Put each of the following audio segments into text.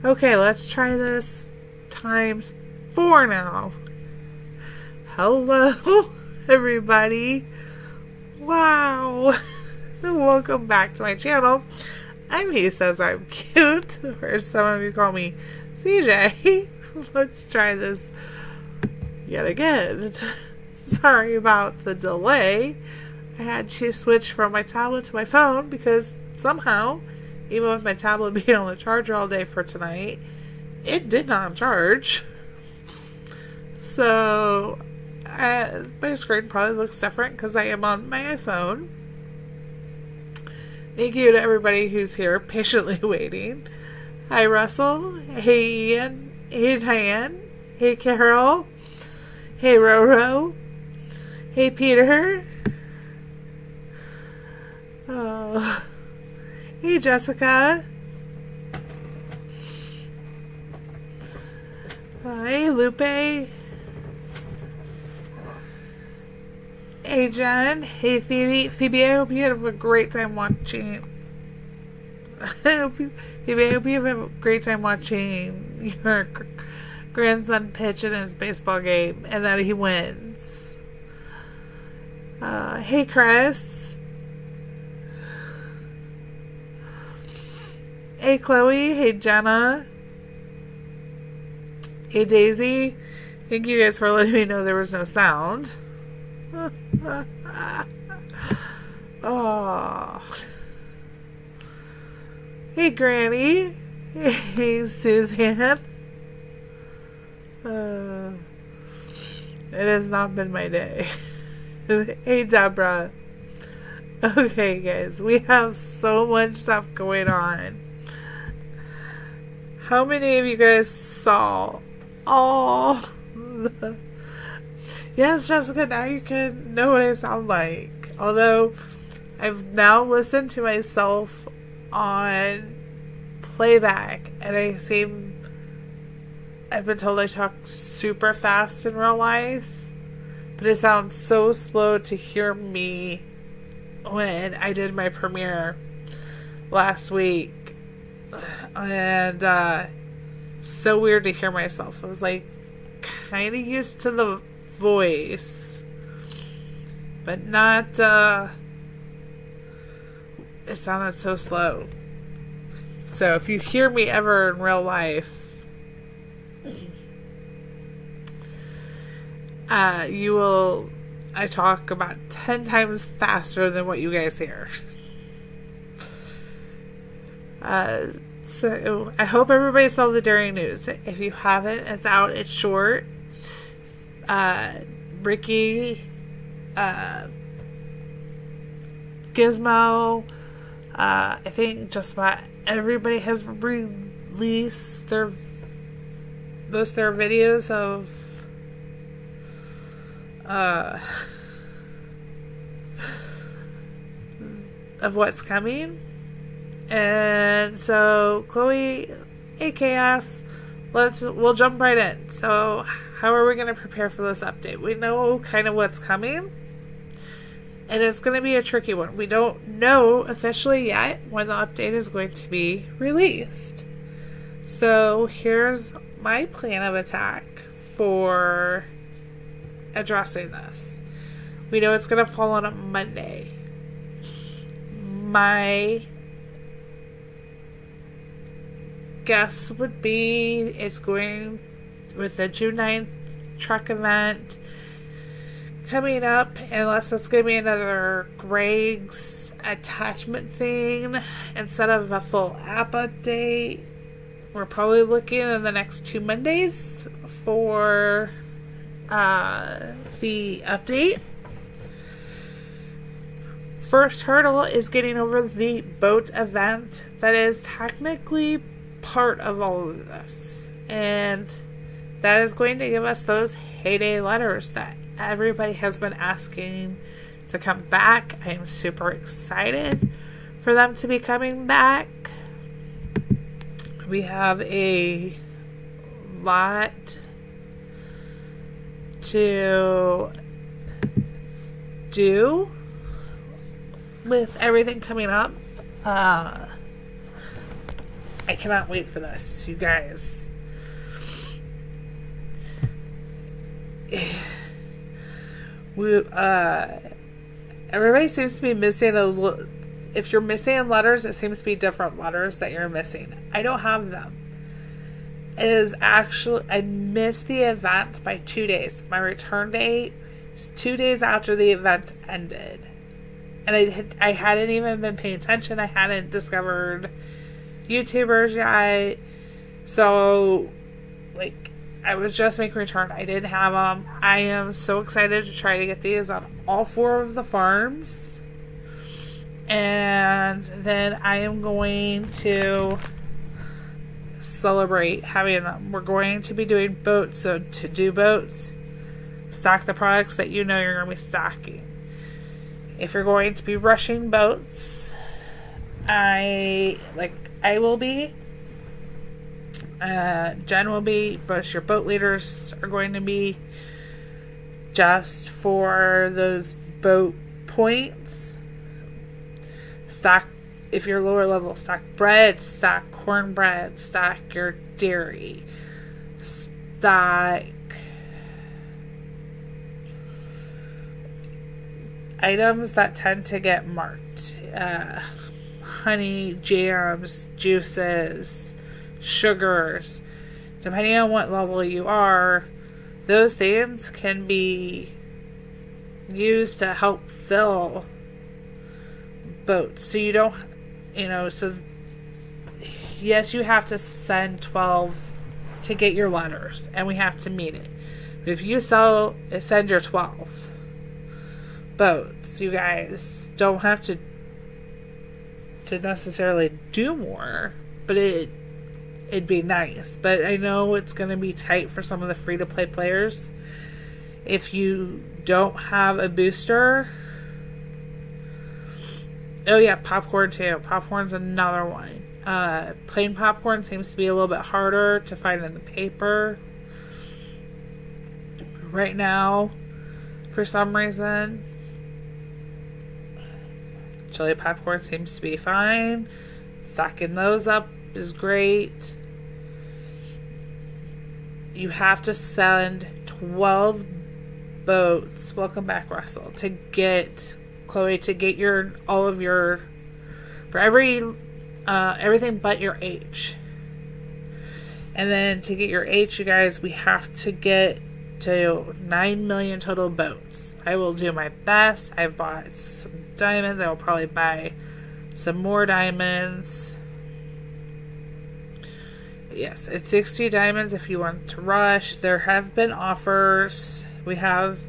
Okay, let's try this times 4 now. Hello, everybody. Wow. Welcome back to my channel. He says I'm cute, or some of you call me CJ. Let's try this yet again. Sorry about the delay. I had to switch from my tablet to my phone because somehow, even with my tablet being on the charger all day for tonight, it did not charge. So, my screen probably looks different because I am on my iPhone. Thank you to everybody who's here patiently waiting. Hi, Russell. Hey, Ian. Hey, Diane. Hey, Carol. Hey, Roro. Hey, Peter. Oh. Hey, Jessica. Hey, Lupe. Hey, Jen. Hey, Phoebe. Phoebe, I hope you have a great time watching. Phoebe, I hope you have a great time watching your grandson pitch in his baseball game and that he wins. Hey, Chris. Hey, Chloe. Hey, Jenna. Hey, Daisy. Thank you guys for letting me know there was no sound. Oh. Hey, Granny. Hey, Suzanne. It has not been my day. Hey, Deborah. Okay, guys, we have so much stuff going on. How many of you guys saw all the... Yes, Jessica, now you can know what I sound like. Although, I've now listened to myself on playback, and I've been told I talk super fast in real life, but it sounds so slow to hear me when I did my premiere last week. And, so weird to hear myself. I was like, kind of used to the voice, but not, it sounded so slow. So if you hear me ever in real life, I talk about 10 times faster than what you guys hear. So I hope everybody saw the Daring News. If you haven't, it's out. It's short. Ricky, Gizmo, I think just about everybody has released their videos of what's coming. And so, Chloe, AKS, we'll jump right in. So, how are we going to prepare for this update? We know kind of what's coming, and it's going to be a tricky one. We don't know officially yet when the update is going to be released. So, here's my plan of attack for addressing this. We know it's going to fall on a Monday. My guess would be it's going with the June 9th truck event coming up, unless it's going to be another Greg's attachment thing instead of a full app update. We're probably looking in the next 2 Mondays for the update. First hurdle is getting over the boat event that is technically part of all of this, and that is going to give us those heyday letters that everybody has been asking to come back. I am super excited for them to be coming back. We have a lot to do with everything coming up. I cannot wait for this, you guys. Everybody seems to be missing if you're missing letters, it seems to be different letters that you're missing. I don't have them. It is actually, I missed the event by 2 days. My return date is 2 days after the event ended. And I hadn't even been paying attention. I hadn't discovered YouTubers yet. So, like, I was just making return. I didn't have them. I am so excited to try to get these on all 4 of the farms. And then I am going to celebrate having them. We're going to be doing boats. So to do boats, stock the products that you know you're going to be stocking. If you're going to be rushing boats, I will be. Jen will be, but your boat leaders are going to be, just for those boat points. Stock, if you're lower level, stock bread, stock cornbread, stock your dairy, stock items that tend to get marked. Honey, jams, juices, sugars. Depending on what level you are, those things can be used to help fill boats. So you don't, so yes, you have to send 12 to get your letters, and we have to meet it. But if you send your 12 boats, you guys don't have to necessarily do more, but it'd be nice. But I know it's going to be tight for some of the free-to-play players. If you don't have a booster, oh yeah, popcorn too. Popcorn's another one. Plain popcorn seems to be a little bit harder to find in the paper right now for some reason. Chili popcorn seems to be fine. Stocking those up is great. You have to send 12 boats. Welcome back, Russell. To get Chloe, to get for everything but your H. And then to get your H, you guys, we have to get to 9 million total boats. I will do my best. I've bought some diamonds. I will probably buy some more diamonds. Yes, it's 60 diamonds if you want to rush. There have been offers. We have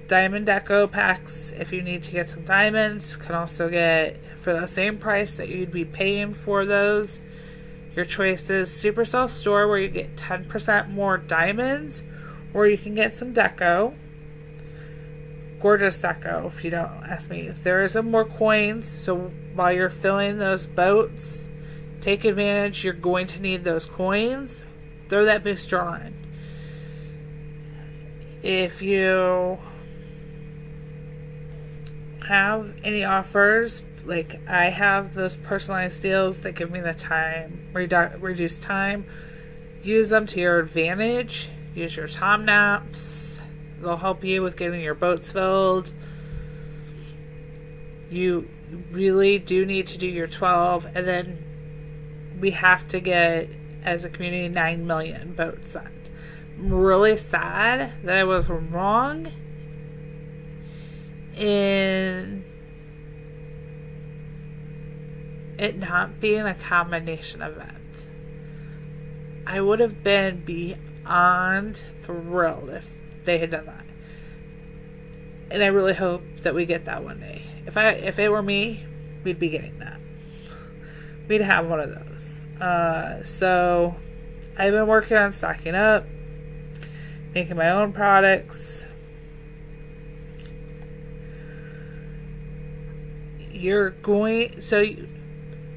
diamond deco packs if you need to get some diamonds. Can also get, for the same price that you'd be paying for those, your choice is Supercell Store, where you get 10% more diamonds, or you can get some deco. Gorgeous deco, if you don't ask me. There is some more coins, so while you're filling those boats, take advantage. You're going to need those coins. Throw that booster on. If you have any offers, like I have those personalized deals that give me the time, reduced time, use them to your advantage. Use your time naps. They'll help you with getting your boats filled. You really do need to do your 12, and then we have to get, as a community, 9 million boats sent. I'm really sad that I was wrong in it not being a combination event. I would have been beyond thrilled if they had done that. And I really hope that we get that one day. If it were me, we'd be getting that. We'd have one of those. So I've been working on stocking up, making my own products.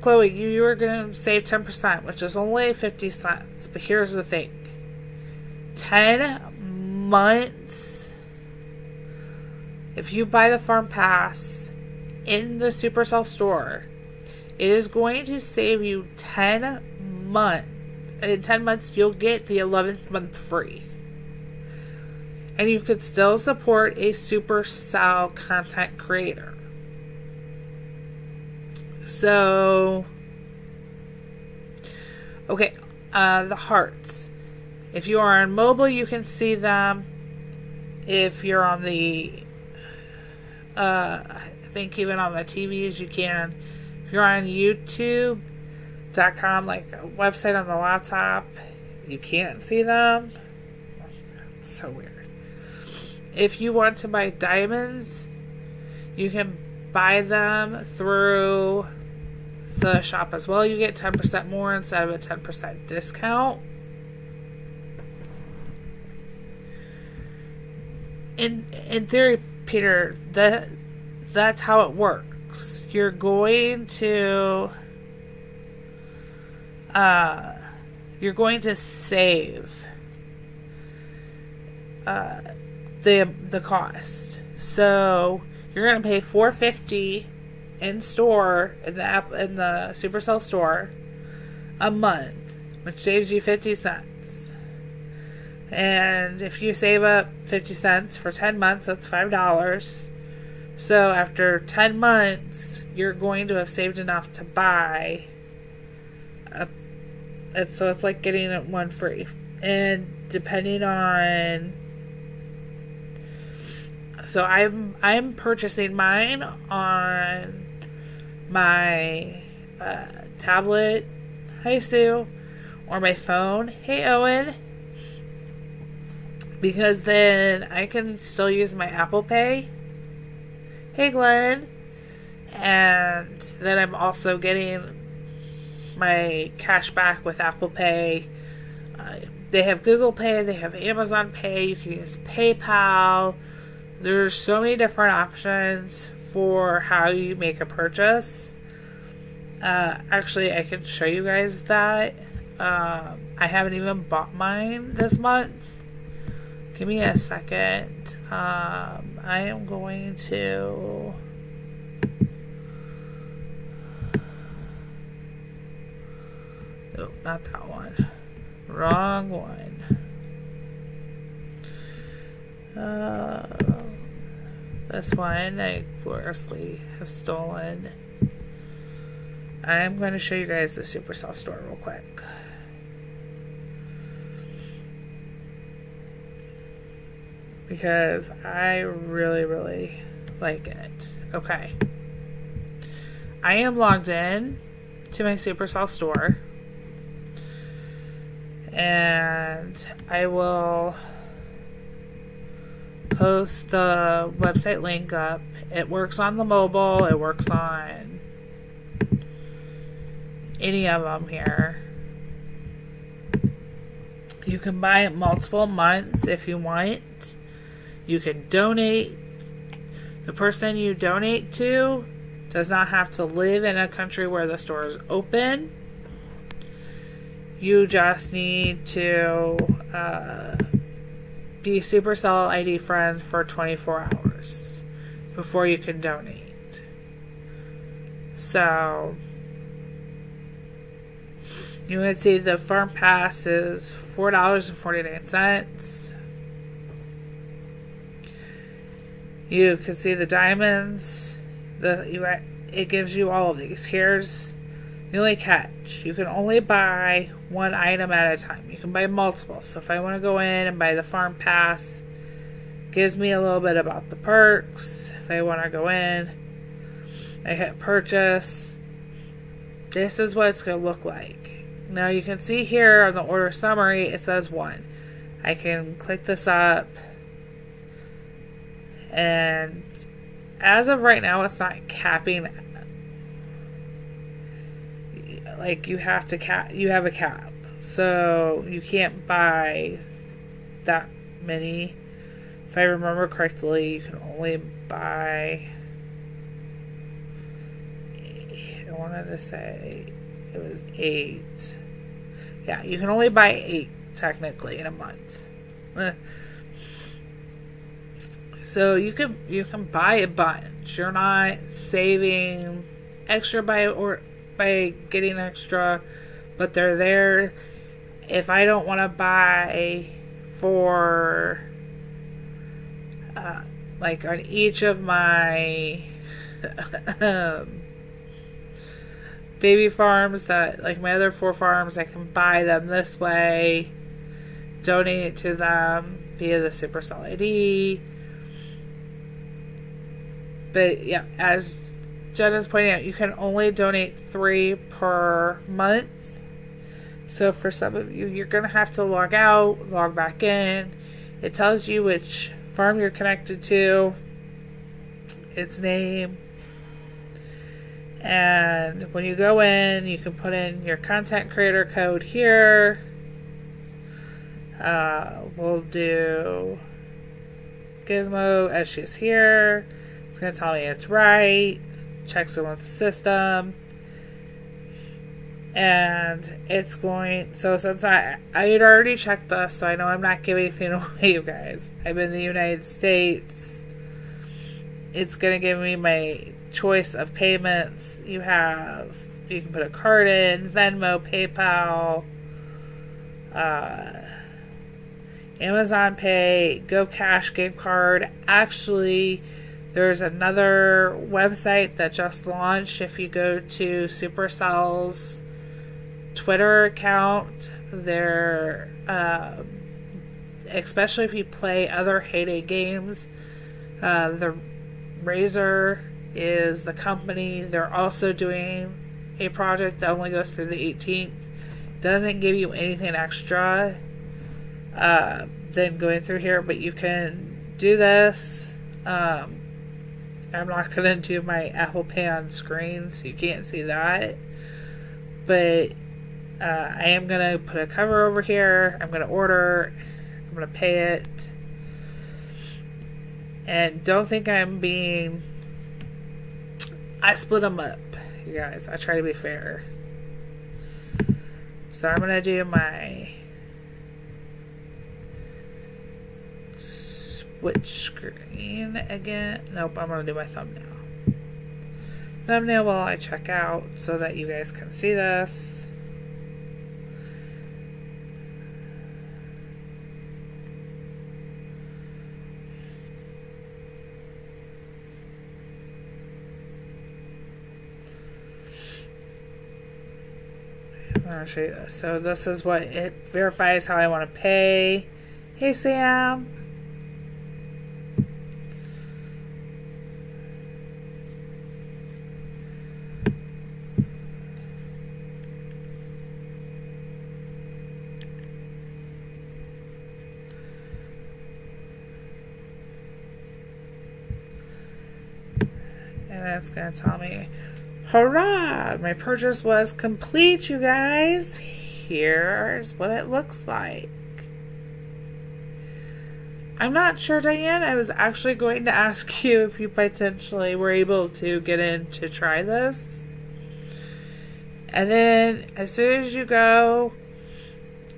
Chloe, you were going to save 10%, which is only 50 cents. But here's the thing. 10 months. If you buy the Farm Pass in the Supercell store, It is going to save you 10 months. In 10 months, you'll get the 11th month free. And you could still support a Supercell content creator. So, okay, the hearts. If you are on mobile, you can see them. If you're on the, I think even on the TVs you can. If you're on YouTube.com, like a website on the laptop, you can't see them. It's so weird. If you want to buy diamonds, you can buy them through the shop as well. You get 10% more instead of a 10% discount. In theory, Peter, that's how it works. You're going to save the cost. So you're going to pay $4.50 in store in the Supercell store a month, which saves you 50 cents. And if you save up 50 cents for 10 months, that's $5. So after 10 months, you're going to have saved enough to buy so it's like getting one free. And depending on, so I'm purchasing mine on my tablet, hi Sue, or my phone, hey Owen, because then I can still use my Apple Pay, hey Glenn, and then I'm also getting my cash back with Apple Pay. They have Google Pay, they have Amazon Pay, you can use PayPal. There's so many different options for how you make a purchase. Actually, I can show you guys that. I haven't even bought mine this month. Give me a second. I am going to... Oh, not that one. Wrong one. This one I gloriously have stolen. I'm going to show you guys the Supercell store real quick. Because I really, really like it. Okay. I am logged in to my Supercell store. And I will post the website link up. It works on the mobile. It works on any of them here. You can buy it multiple months if you want. You can donate. The person you donate to does not have to live in a country where the store is open. You just need to be Supercell ID friends for 24 hours before you can donate. So you would see the Farm Pass is $4.49. You can see the diamonds. It gives you all of these. Here's the only catch. You can only buy one item at a time. You can buy multiple. So if I want to go in and buy the Farm Pass, gives me a little bit about the perks. If I want to go in, I hit purchase. This is what it's going to look like. Now you can see here on the order summary, it says 1. I can click this up. And as of right now, it's not capping. Like you have a cap. So you can't buy that many. If I remember correctly, you can only buy, I wanted to say it was 8. Yeah, you can only buy 8 technically in a month. So you can buy a bunch. You're not saving extra by by getting extra, but they're there if I don't want to buy for like on each of my baby farms, that like my other 4 farms, I can buy them this way, donate it to them via the Supercell ID. But yeah, as Jenna's pointing out, you can only donate 3 per month. So for some of you, you're going to have to log out, log back in. It tells you which farm you're connected to, its name. And when you go in, you can put in your content creator code here. We'll do Gizmo as she's here. It's going to tell me it's right. Checks it with the system. And it's going... So since I had already checked this, so I know I'm not giving anything away, you guys. I'm in the United States. It's going to give me my choice of payments. You can put a card in, Venmo, PayPal, Amazon Pay, GoCash gift card. Actually, there's another website that just launched. If you go to Supercell's Twitter account, they're especially if you play other Heyday games, the Razer is the company. They're also doing a project that only goes through the 18th. Doesn't give you anything extra than going through here, but you can do this. I'm not going to do my Apple Pay on screen, so you can't see that. But I am going to put a cover over here. I'm going to order. I'm going to pay it. And don't think I'm being... I split them up, you guys. I try to be fair. So I'm going to do my switch screen again. Nope, I'm going to do my thumbnail. Thumbnail while I check out so that you guys can see this. I'll show you this. So this is what it verifies how I want to pay. Hey, Sam. And it's going to tell me, hurrah! My purchase was complete, you guys. Here's what it looks like. I'm not sure, Diane. I was actually going to ask you if you potentially were able to get in to try this. And then as soon as you go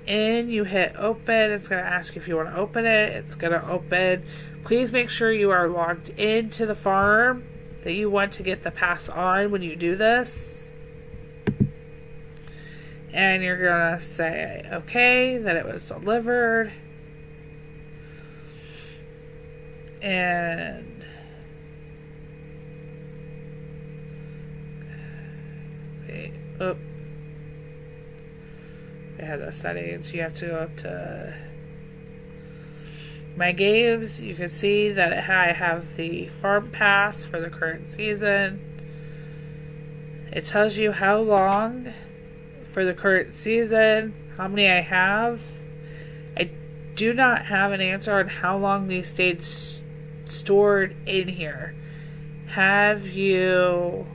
in, you hit open. It's going to ask you if you want to open it. It's going to open. Please make sure you are logged into the farm that you want to get the pass on when you do this. And you're going to say, okay, that it was delivered. And wait, oh, I had the settings. You have to go up to my games. You can see that I have the farm pass for the current season. It tells you how long for the current season, how many I have. I do not have an answer on how long these stayed stored in here. Have you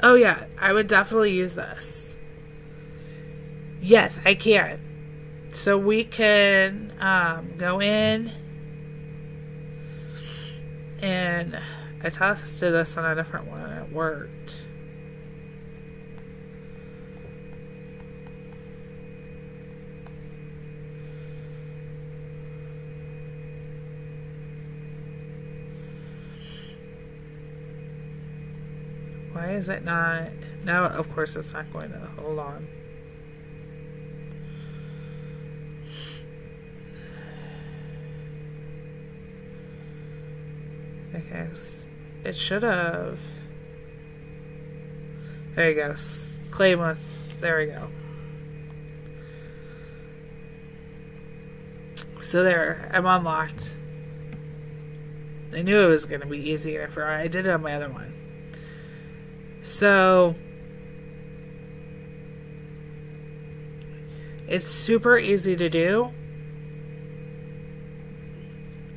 oh yeah, I would definitely use this. Yes, I can. So we can go in, and I tested this on a different one and it worked. Why is it not? Now, of course, it's not going to. Hold on. Okay, it should have. There you go. Claim with. There we go. So there, I'm unlocked. I knew it was going to be easy. I did it on my other one. So it's super easy to do.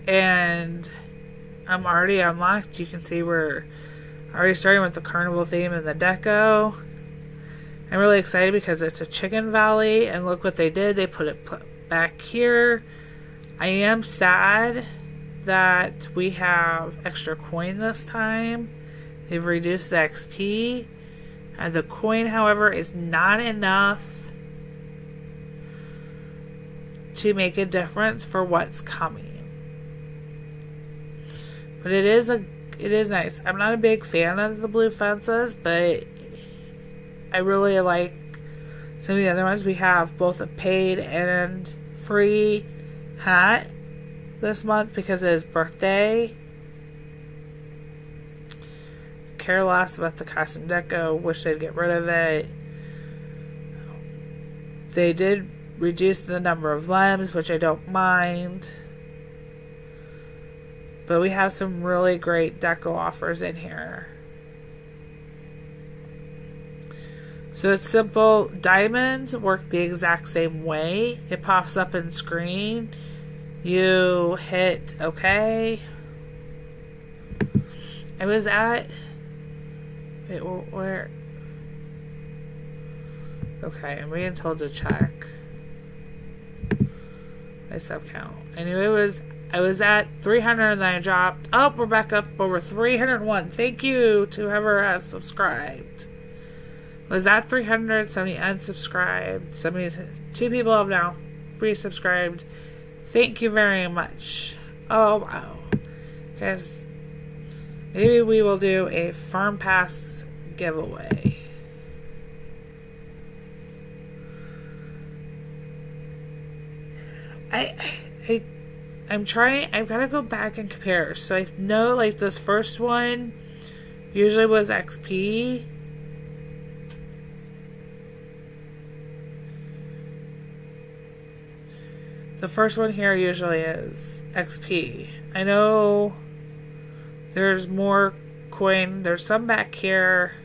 And I'm already unlocked. You can see we're already starting with the carnival theme and the deco. I'm really excited because it's a Chicken Valley, and look what they did. They put it back here. I am sad that we have extra coin this time. They've reduced the XP. The coin, however, is not enough to make a difference for what's coming. But it is nice. I'm not a big fan of the blue fences, but I really like some of the other ones. We have both a paid and free hat this month because of his birthday. Care less about the custom deco. Wish they'd get rid of it. They did reduce the number of limbs, which I don't mind. But we have some really great deco offers in here. So it's simple. Diamonds work the exact same way. It pops up in screen. You hit OK. I was at... Wait, where? Okay, I'm being told to check my sub count. I knew I was at 300 and then I dropped. Oh, we're back up over 301. Thank you to whoever has subscribed. Was at 300, somebody unsubscribed. 2 people have now resubscribed. Thank you very much. Oh, wow. Guys, maybe we will do a Farm Pass giveaway. I'm trying. I've got to go back and compare. So I know, like, this first one usually was XP. The first one here usually is XP. I know there's more coin. There's some back here.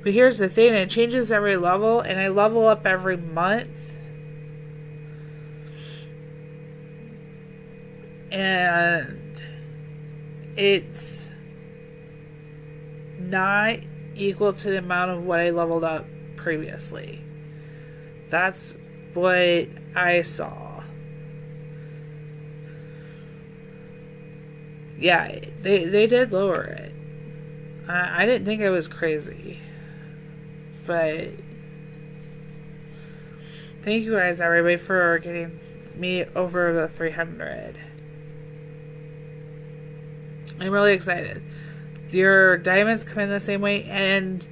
But here's the thing. It changes every level. And I level up every month. And it's not equal to the amount of what I leveled up previously. That's what I saw. Yeah, they did lower it. I didn't think it was crazy. But thank you guys, everybody, for getting me over the 300. I'm really excited. Your diamonds come in the same way. And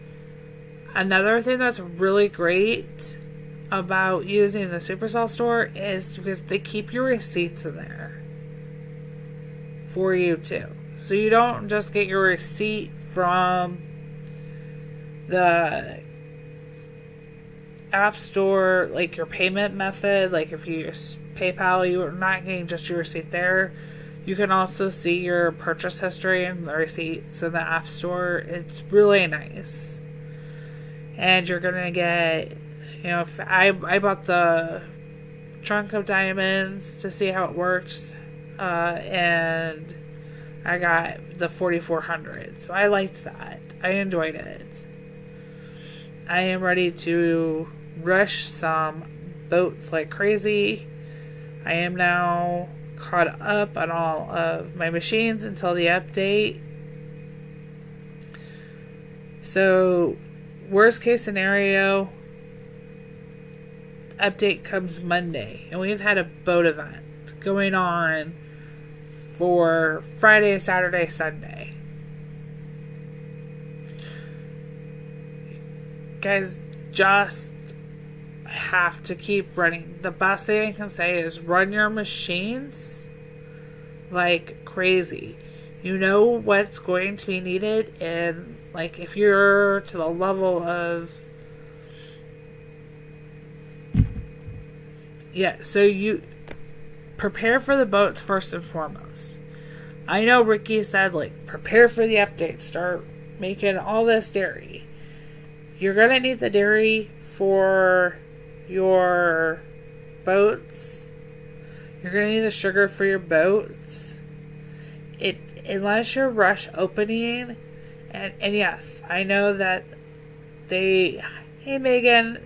another thing that's really great about using the Supercell store is because they keep your receipts in there for you too. So you don't just get your receipt from the app store, like your payment method. Like if you use PayPal, you are not getting just your receipt there. You can also see your purchase history and the receipts in the app store. It's really nice. And you're going to get, you know, if I bought the trunk of diamonds to see how it works. And I got the 4400. So I liked that. I enjoyed it. I am ready to rush some boats like crazy. I am now caught up on all of my machines until the update. So, worst case scenario, update comes Monday. And we've had a boat event going on for Friday, Saturday, Sunday. guys just have to keep running. The best thing I can say is run your machines like crazy. You know what's going to be needed, and like if you're to the level of so you prepare for the boats first and foremost. I know Ricky said, like, prepare for the update, start making all this dairy. You're gonna need the dairy for your boats. You're gonna need the sugar for your boats. Unless you're rush opening, and yes, I know that hey Megan,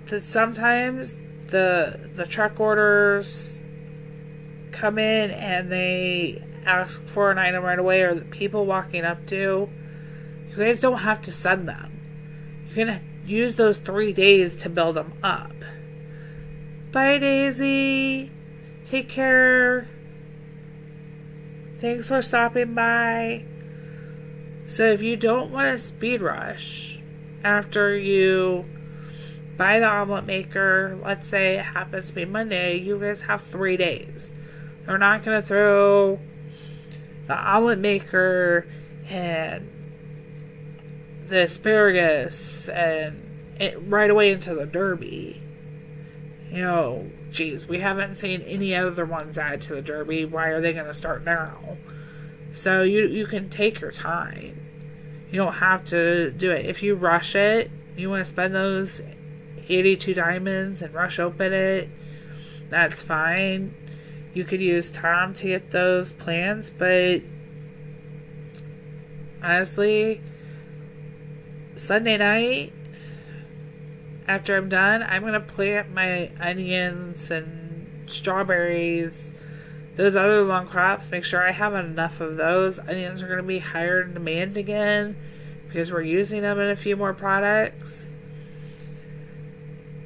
that sometimes the truck orders come in and they ask for an item right away, or the people walking up to, you guys don't have to send them. You can use those 3 days to build them up. Bye, Daisy. Take care. Thanks for stopping by. So if you don't want to speed rush after you buy the omelet maker, let's say it happens to be Monday, you guys have 3 days. They're not going to throw the omelet maker and the asparagus and it right away into the Derby. You know, geez, we haven't seen any other ones add to the Derby. Why are they going to start now? So you can take your time. You don't have to do it. If you rush it, you want to spend those 82 diamonds and rush open it, that's fine. You could use time to get those plans, but honestly, Sunday night, after I'm done, I'm going to plant my onions and strawberries, those other long crops, make sure I have enough of those. Onions are going to be higher in demand again because we're using them in a few more products.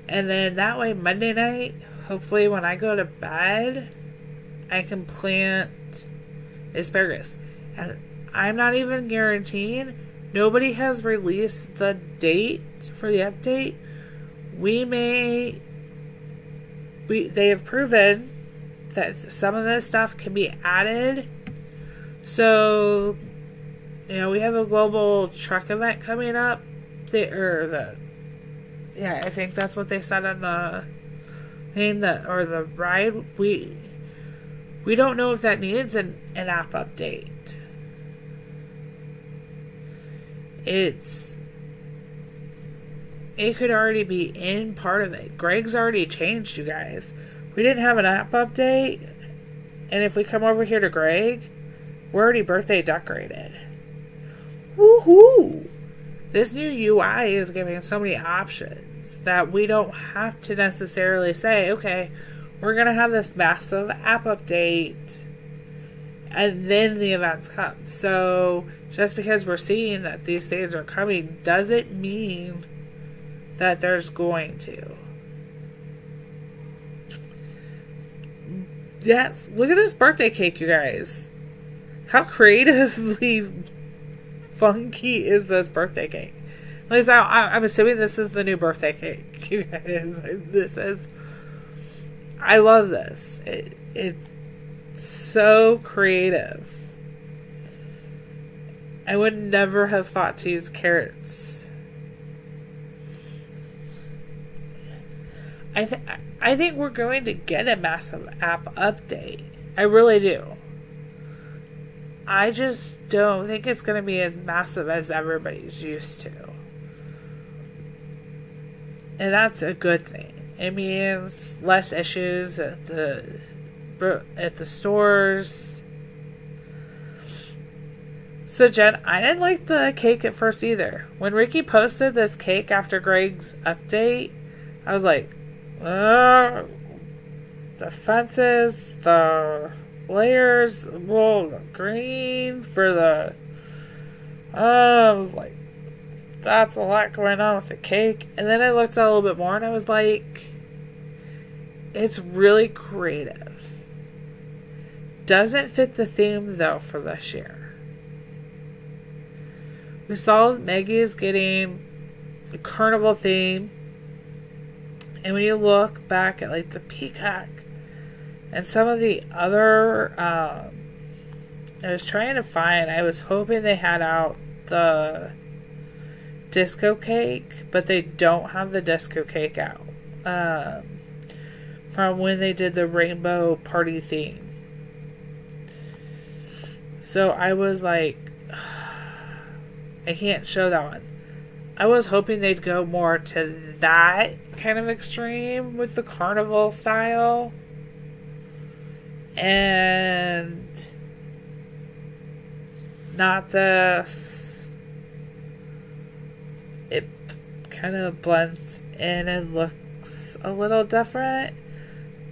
And then that way, Monday night, hopefully when I go to bed, I can plant asparagus. And I'm not even guaranteeing, nobody has released the date for the update. They have proven that some of this stuff can be added. So, you know, we have a global truck event coming up. I think that's what they said on the thing, the ride. We don't know if that needs an app update. It could already be in part of it. Greg's already changed, you guys. We didn't have an app update, and if we come over here to Greg, we're already birthday decorated. Woohoo! This new UI is giving so many options that we don't have to necessarily say, okay, we're going to have this massive app update and then the events come. So just because we're seeing that these things are coming doesn't mean that there's going to. Yes, look at this birthday cake, you guys. How creatively funky is this birthday cake? At least I'm assuming this is the new birthday cake, you guys. I love this. It's so creative. I would never have thought to use carrots. I think we're going to get a massive app update. I really do. I just don't think it's going to be as massive as everybody's used to. And that's a good thing. It means less issues at the stores. So Jen, I didn't like the cake at first either. When Ricky posted this cake after Greg's update, I was like, the fences, the layers, the green for the... I was like, that's a lot going on with the cake. And then I looked at it a little bit more and I was like, it's really creative. Doesn't fit the theme though for this year. We saw Maggie is getting a carnival theme. And when you look back at like the peacock and some of the other, I was trying to find, I was hoping they had out the disco cake, but they don't have the disco cake out. From when they did the rainbow party theme. So I was like, I can't show that one. I was hoping they'd go more to that kind of extreme with the carnival style. And not this. It kind of blends in and looks a little different.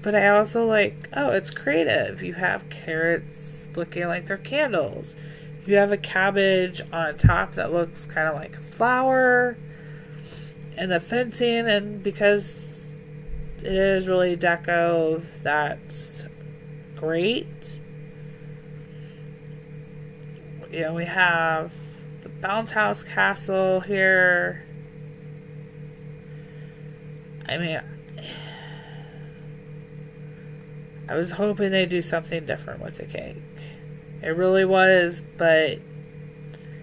But I also like, oh, it's creative. You have carrots looking like they're candles. You have a cabbage on top that looks kind of like a flower. And the fencing, and because it is really deco, that's great. You know, we have the bounce house castle here. I mean, I was hoping they'd do something different with the cake. It really was, but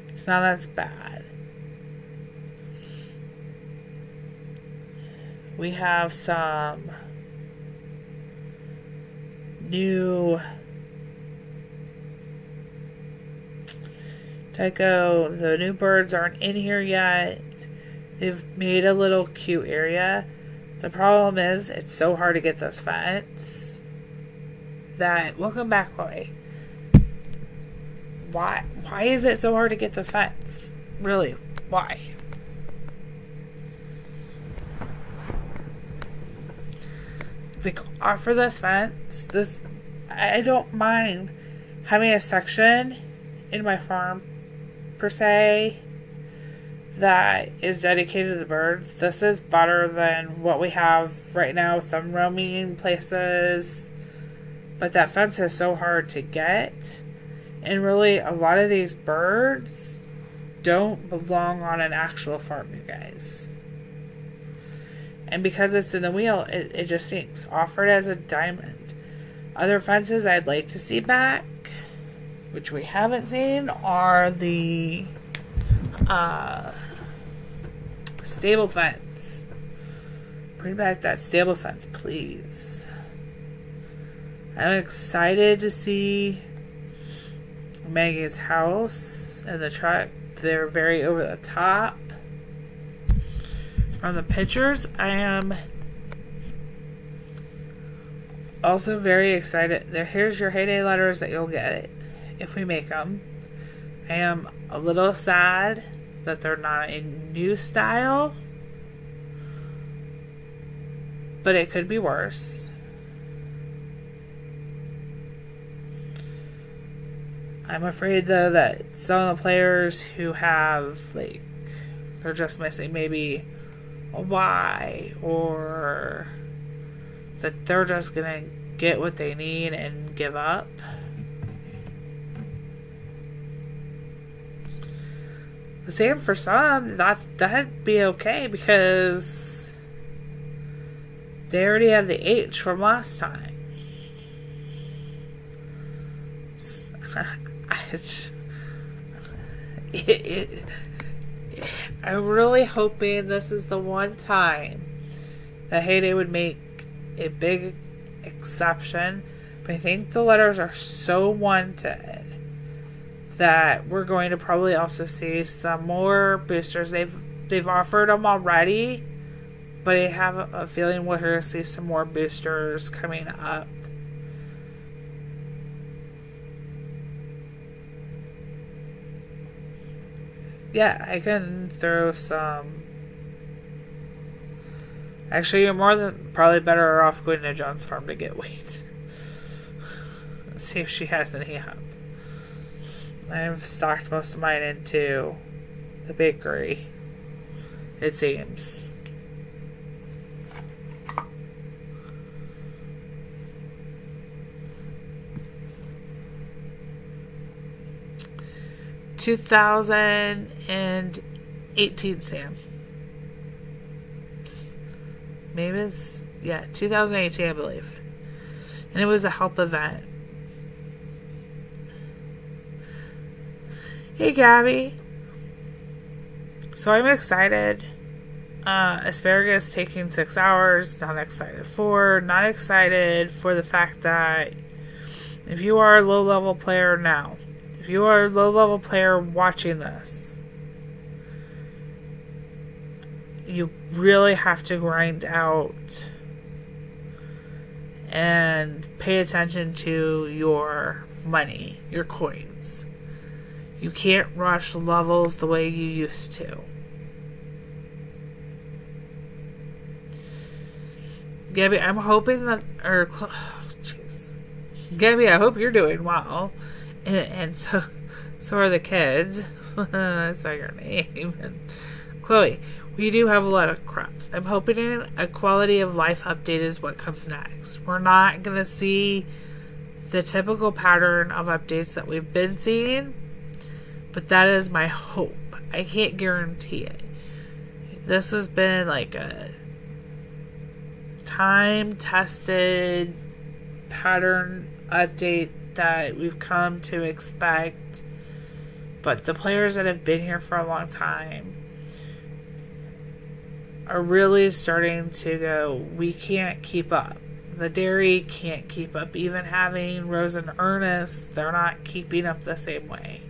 it's not as bad. We have some new deco. The new birds aren't in here yet. They've made a little cute area. The problem is, it's so hard to get this fence that, welcome back, Chloe. Why is it so hard to get this fence? Really, why? They offer this fence. I don't mind having a section in my farm, per se, that is dedicated to the birds. This is better than what we have right now with them roaming places. But that fence is so hard to get. And really, a lot of these birds don't belong on an actual farm, you guys. And because it's in the wheel, it just stinks. Offered as a diamond. Other fences I'd like to see back, which we haven't seen, are the stable fence. Bring back that stable fence, please. I'm excited to see Maggie's house and the truck. They're very over the top. From the pictures, I am also very excited. Here's your Heyday letters that you'll get if we make them. I am a little sad that they're not a new style, but it could be worse. I'm afraid, though, that some of the players who have, like, they're just missing maybe a Y, or that they're just gonna get what they need and give up. The same for some, that'd be okay because they already have the H from last time. I'm really hoping this is the one time that Heyday would make a big exception. But I think the letters are so wanted that we're going to probably also see some more boosters. They've offered them already, but I have a feeling we're going to see some more boosters coming up. Yeah, I can throw some. Actually, you're more than probably better off going to John's farm to get wheat. Let's see if she has any help. I've stocked most of mine into the bakery, it seems. 2018, Sam. Maybe it's, 2018, I believe. And it was a help event. Hey, Gabby. So I'm excited. Asparagus taking 6 hours. Not excited for the fact that if you are a low-level player now, if you are a low-level player watching this, you really have to grind out and pay attention to your money, your coins. You can't rush levels the way you used to. Gabby, I'm hoping that, Gabby, I hope you're doing well. And so are the kids. I saw your name. And Chloe, we do have a lot of crops. I'm hoping a quality of life update is what comes next. We're not going to see the typical pattern of updates that we've been seeing, but that is my hope. I can't guarantee it. This has been like a time-tested pattern update that we've come to expect, but the players that have been here for a long time are really starting to go, we can't keep up. The dairy can't keep up. Even having Rose and Ernest, they're not keeping up the same way.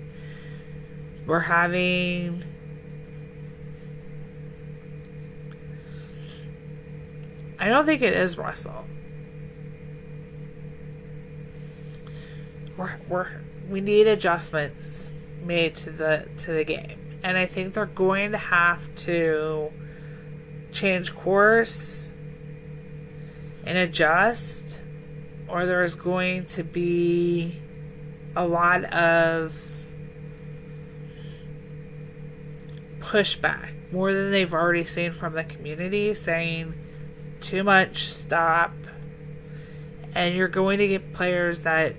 We're having I don't think it is Russell. We need adjustments made to the game, and I think they're going to have to change course and adjust, or there's going to be a lot of pushback, more than they've already seen from the community, saying too much, stop. And you're going to get players that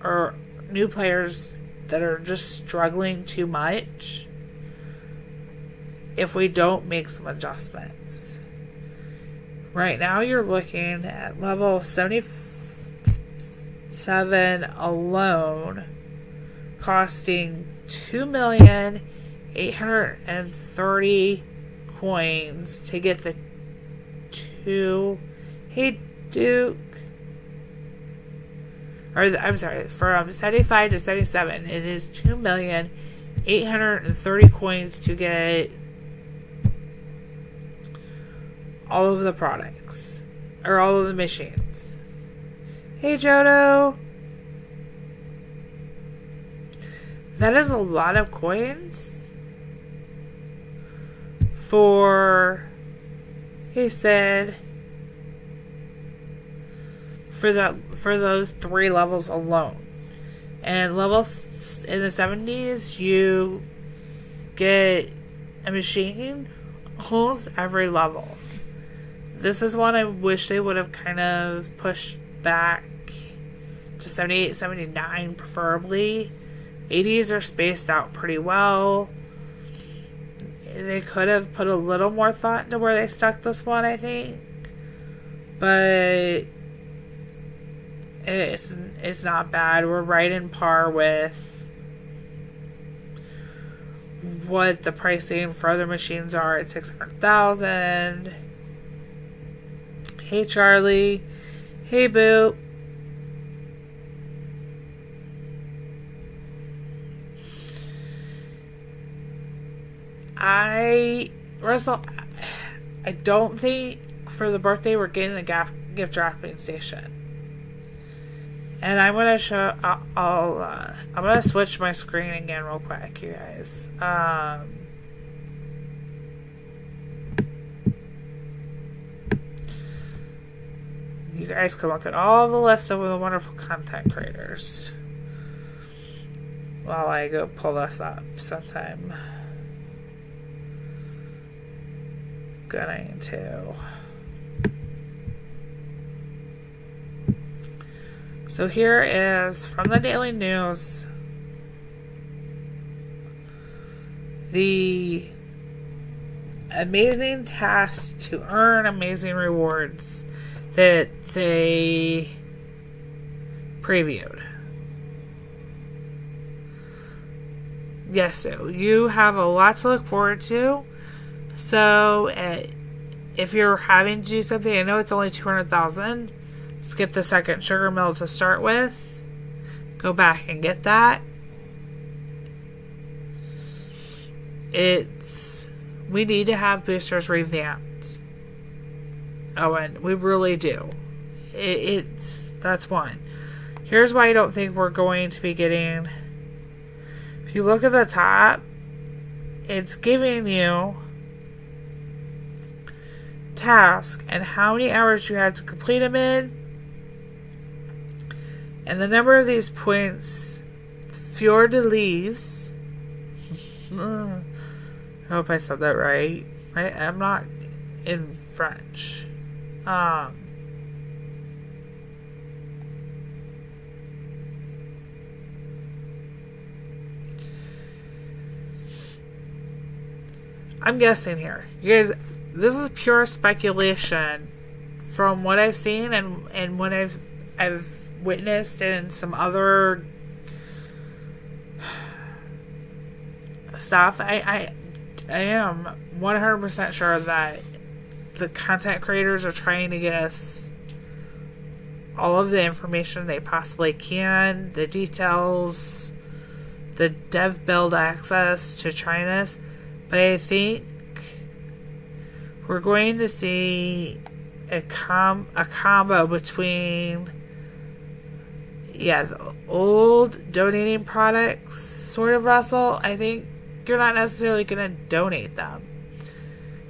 are new players that are just struggling too much if we don't make some adjustments. Right now you're looking at level 77 alone costing 2,830,000 coins to get the two. Hey, Duke. I'm sorry, from 75 to 77, it is 2,830,000 coins to get all of the products, or all of the machines. Hey, Jodo. That is a lot of coins for, he said, for those 3 levels alone. And levels in the 70s, you get a machine almost every level. This is one I wish they would have kind of pushed back to 78, 79 preferably. 80s are spaced out pretty well. They could have put a little more thought into where they stuck this one, I think. But it's not bad. We're right in par with what the pricing for other machines are at 600,000. Hey, Charlie. Hey, Boo. Russell, I don't think for the birthday we're getting the gift wrapping station. And I'm gonna show. I'm gonna switch my screen again real quick, you guys. You guys can look at all the list of the wonderful content creators while I go pull this up, since I'm going to. So here is from the Daily News. the amazing tasks to earn amazing rewards that they previewed. Yes, so you have a lot to look forward to. So, if you're having to do something, I know it's only 200,000. Skip the second sugar mill to start with. Go back and get that. We need to have boosters revamped. Owen, we really do. That's one. Here's why I don't think we're going to be getting. If you look at the top, it's giving you task and how many hours you had to complete them in, and the number of these points Fjord leaves. I hope I said that right. I'm not in French. I'm guessing here. You guys, this is pure speculation from what I've seen and what I've witnessed in some other stuff. I am 100% sure that the content creators are trying to get us all of the information they possibly can, the details, the dev build access to try this. But I think we're going to see a combo between the old donating products sort of, Russell. I think you're not necessarily going to donate them.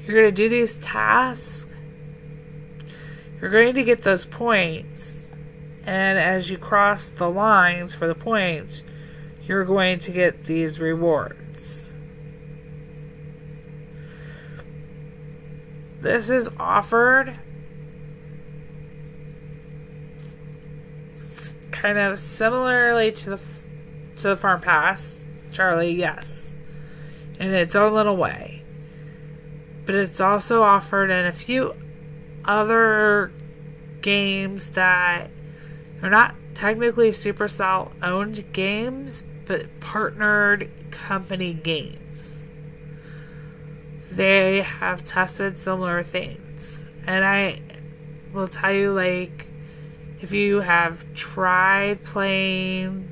You're going to do these tasks. You're going to get those points. And as you cross the lines for the points, you're going to get these rewards. This is offered kind of similarly to the Farm Pass, Charlie, yes, in its own little way. But it's also offered in a few other games that are not technically Supercell owned games, but partnered company games. They have tested similar things. And I will tell you, like, if you have tried playing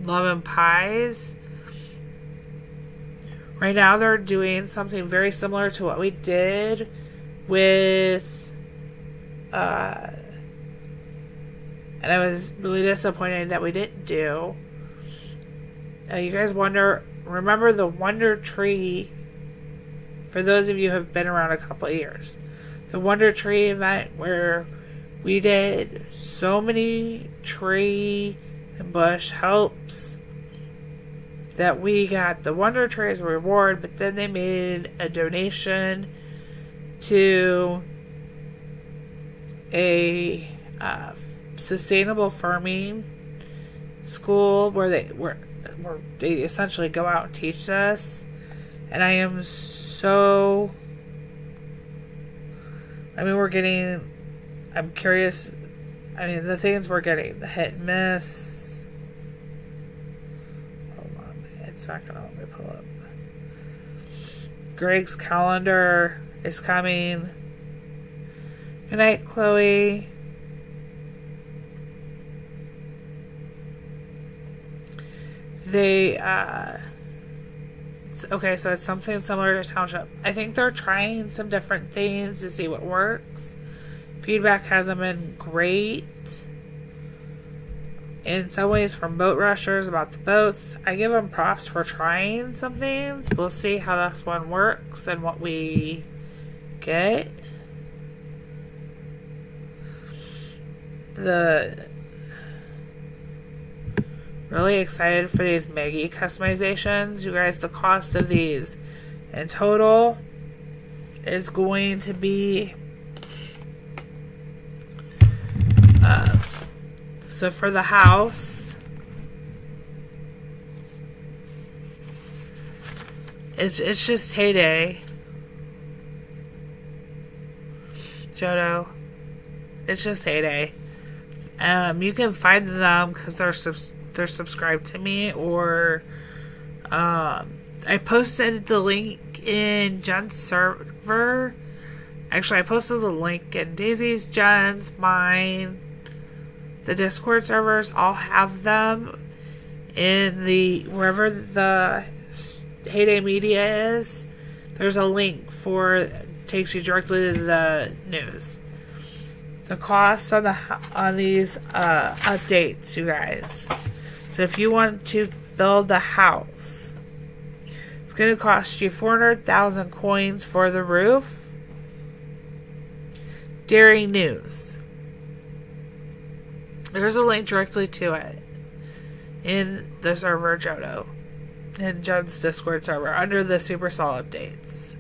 Love and Pies, right now they're doing something very similar to what we did with, and I was really disappointed that we didn't do. You guys remember the Wonder Tree, for those of you who have been around a couple of years. The Wonder Tree event where we did so many tree and bush helps that we got the Wonder Tree as a reward, but then they made a donation to a sustainable farming school where they essentially go out and teach us. And I am so, I'm curious. The things we're getting, the hit and miss. Hold on, it's not gonna let me pull up. Greg's calendar is coming. Good night, Chloe. Okay, so it's something similar to Township. I think they're trying some different things to see what works. Feedback hasn't been great in some ways from boat rushers about the boats. I give them props for trying some things. We'll see how this one works and what we get. Really excited for these Maggie customizations. You guys, the cost of these in total is going to be so for the house It's just Heyday. Johto. It's just Heyday. You can find them because they're subscribed to me, or I posted the link in Jen's server. Actually, I posted the link in Daisy's, Jen's, mine. The Discord servers all have them in the wherever the Heyday Media is. There's a link takes you directly to the news. The cost on these updates, you guys. So if you want to build a house, it's going to cost you 400,000 coins for the roof. Daring News. There's a link directly to it in the server Johto, in Jen's Discord server, under the Supercell updates,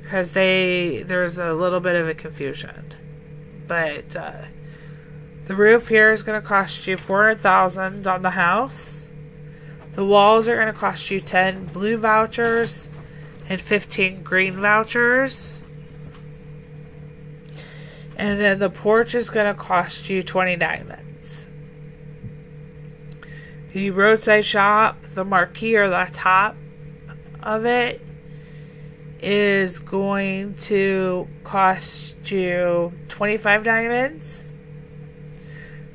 because there's a little bit of a confusion. But the roof here is going to cost you 400,000 on the house. The walls are going to cost you 10 blue vouchers and 15 green vouchers. And then the porch is going to cost you 20 diamonds. The roadside shop, the marquee or the top of it, is going to cost you 25 diamonds.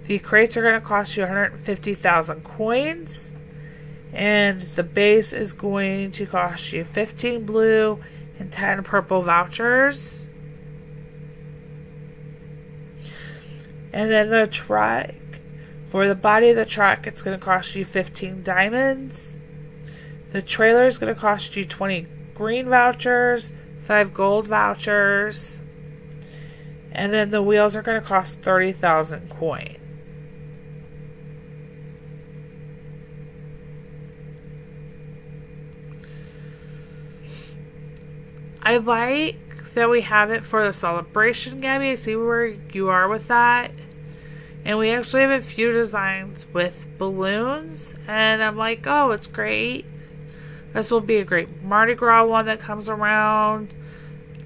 The crates are going to cost you 150,000 coins. And the base is going to cost you 15 blue and 10 purple vouchers. And then the truck, for the body of the truck, it's going to cost you 15 diamonds. The trailer is going to cost you 20 green vouchers, 5 gold vouchers. And then the wheels are going to cost 30,000 coin. I like that we have it for the celebration, Gabby. I see where you are with that. And we actually have a few designs with balloons. And I'm like, oh, it's great. This will be a great Mardi Gras one that comes around.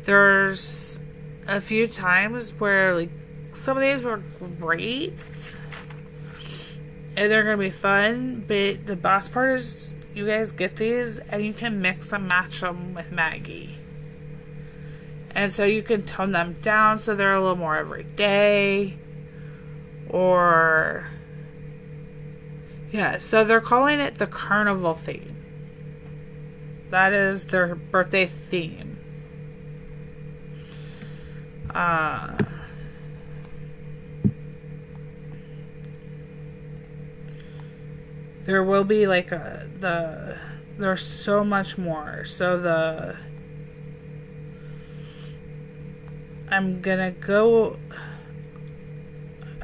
There's a few times where, like, some of these were great. And they're going to be fun. But the best part is you guys get these and you can mix and match them with Maggie. And so you can tone them down so they're a little more everyday. Or, yeah, so they're calling it the carnival theme. That is their birthday theme. There will be like there's so much more. So I'm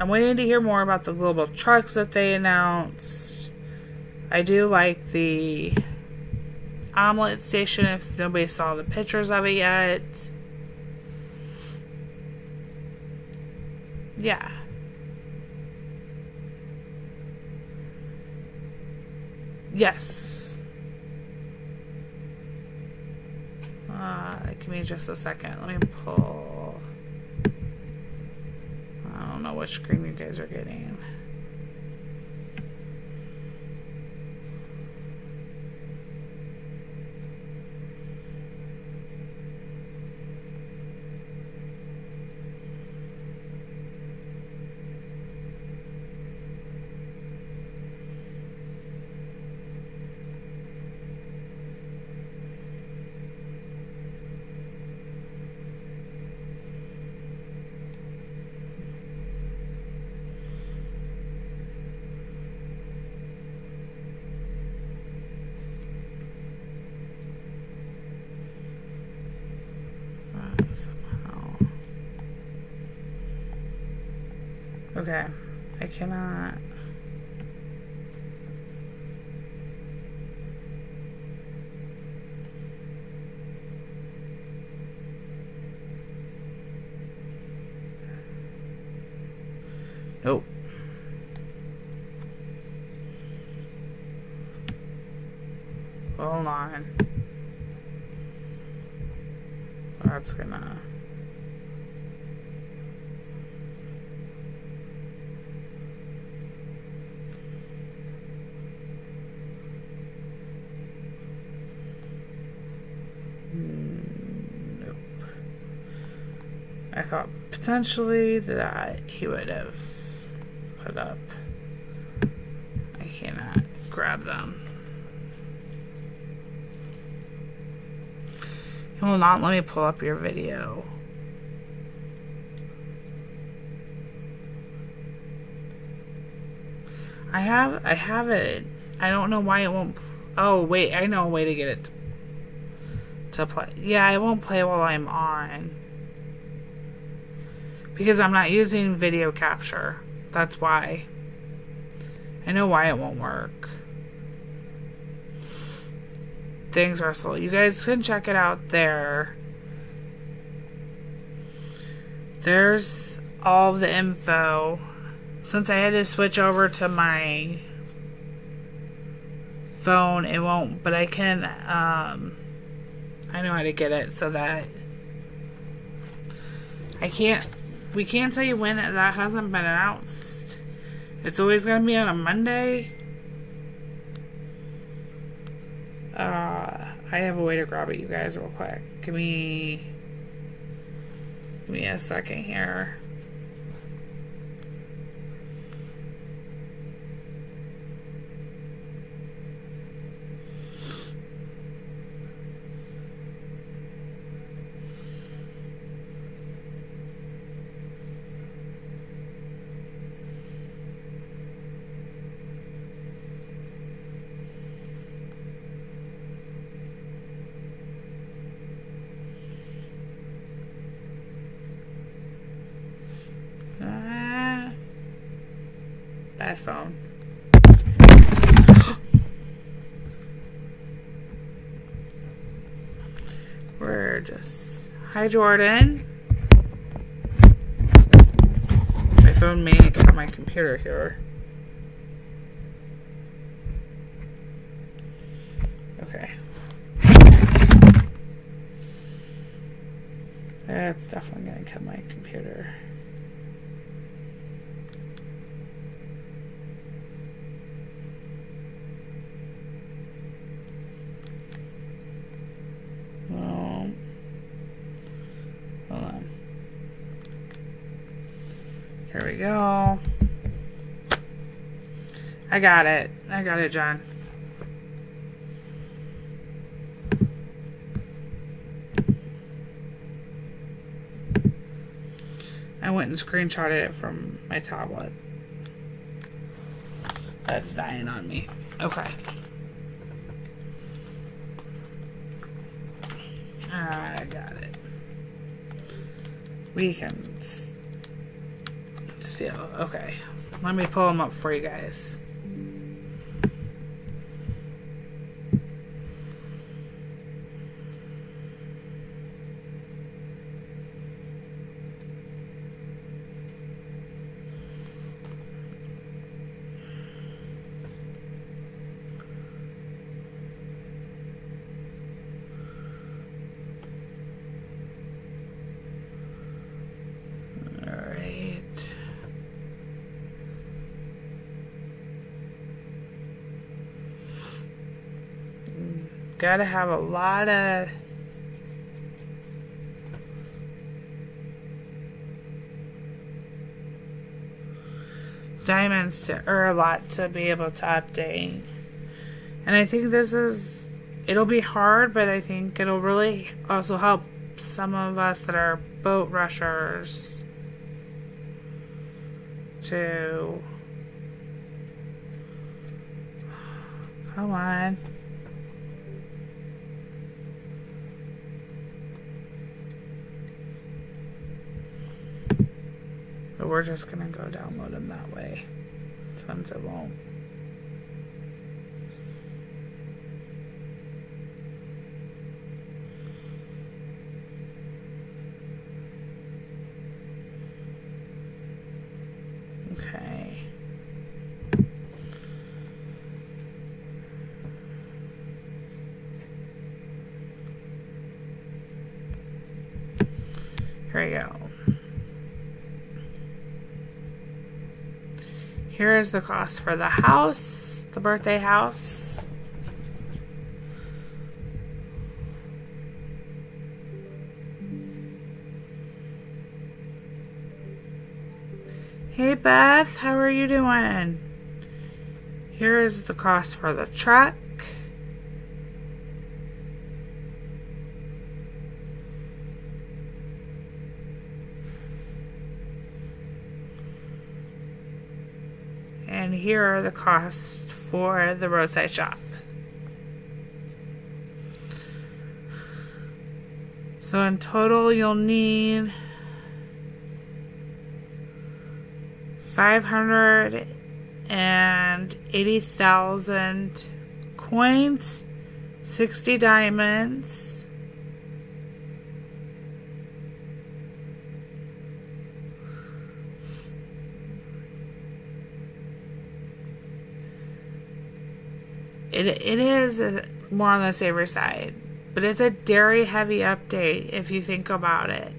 waiting to hear more about the global trucks that they announced. I do like the omelet station if nobody saw the pictures of it yet. Yeah. Yes. Give me just a second. Let me pull. I don't know which screen you guys are getting. Somehow. Okay, I cannot. Nope. Hold on. that's gonna... Nope. I thought potentially that he would have put up. I cannot grab them. He will not let me pull up your video. I have it. I don't know why it won't. Oh wait, I know a way to get it to play. Yeah, it won't play while I'm on. Because I'm not using video capture. That's why. I know why it won't work. Things are slow. You guys can check it out there. There's all the info. Since I had to switch over to my phone, it won't, but I can, I know how to get it so that we can't tell you when that hasn't been announced. It's always going to be on a Monday. I have a way to grab it, you guys, real quick. Give me a second here. Bad phone. We're just... Hi, Jordan. My phone may get on my computer here. Okay. That's definitely going to cut my computer. Here we go. I got it, John. I went and screenshotted it from my tablet. That's dying on me. Okay. I got it. We can steal. Okay. Let me pull them up for you guys. Gotta have a lot of diamonds or a lot to be able to update. And I think it'll be hard, but I think it'll really also help some of us that are boat rushers to... Come on. But we're just going to go download them that way, since it won't. Okay. Here we go. Here is the cost for the house, the birthday house. Hey Beth, how are you doing? Here's the cost for the truck. And here are the costs for the roadside shop. So in total, you'll need 580,000 coins, 60 diamonds, It is more on the saver side, but it's a dairy heavy update if you think about it.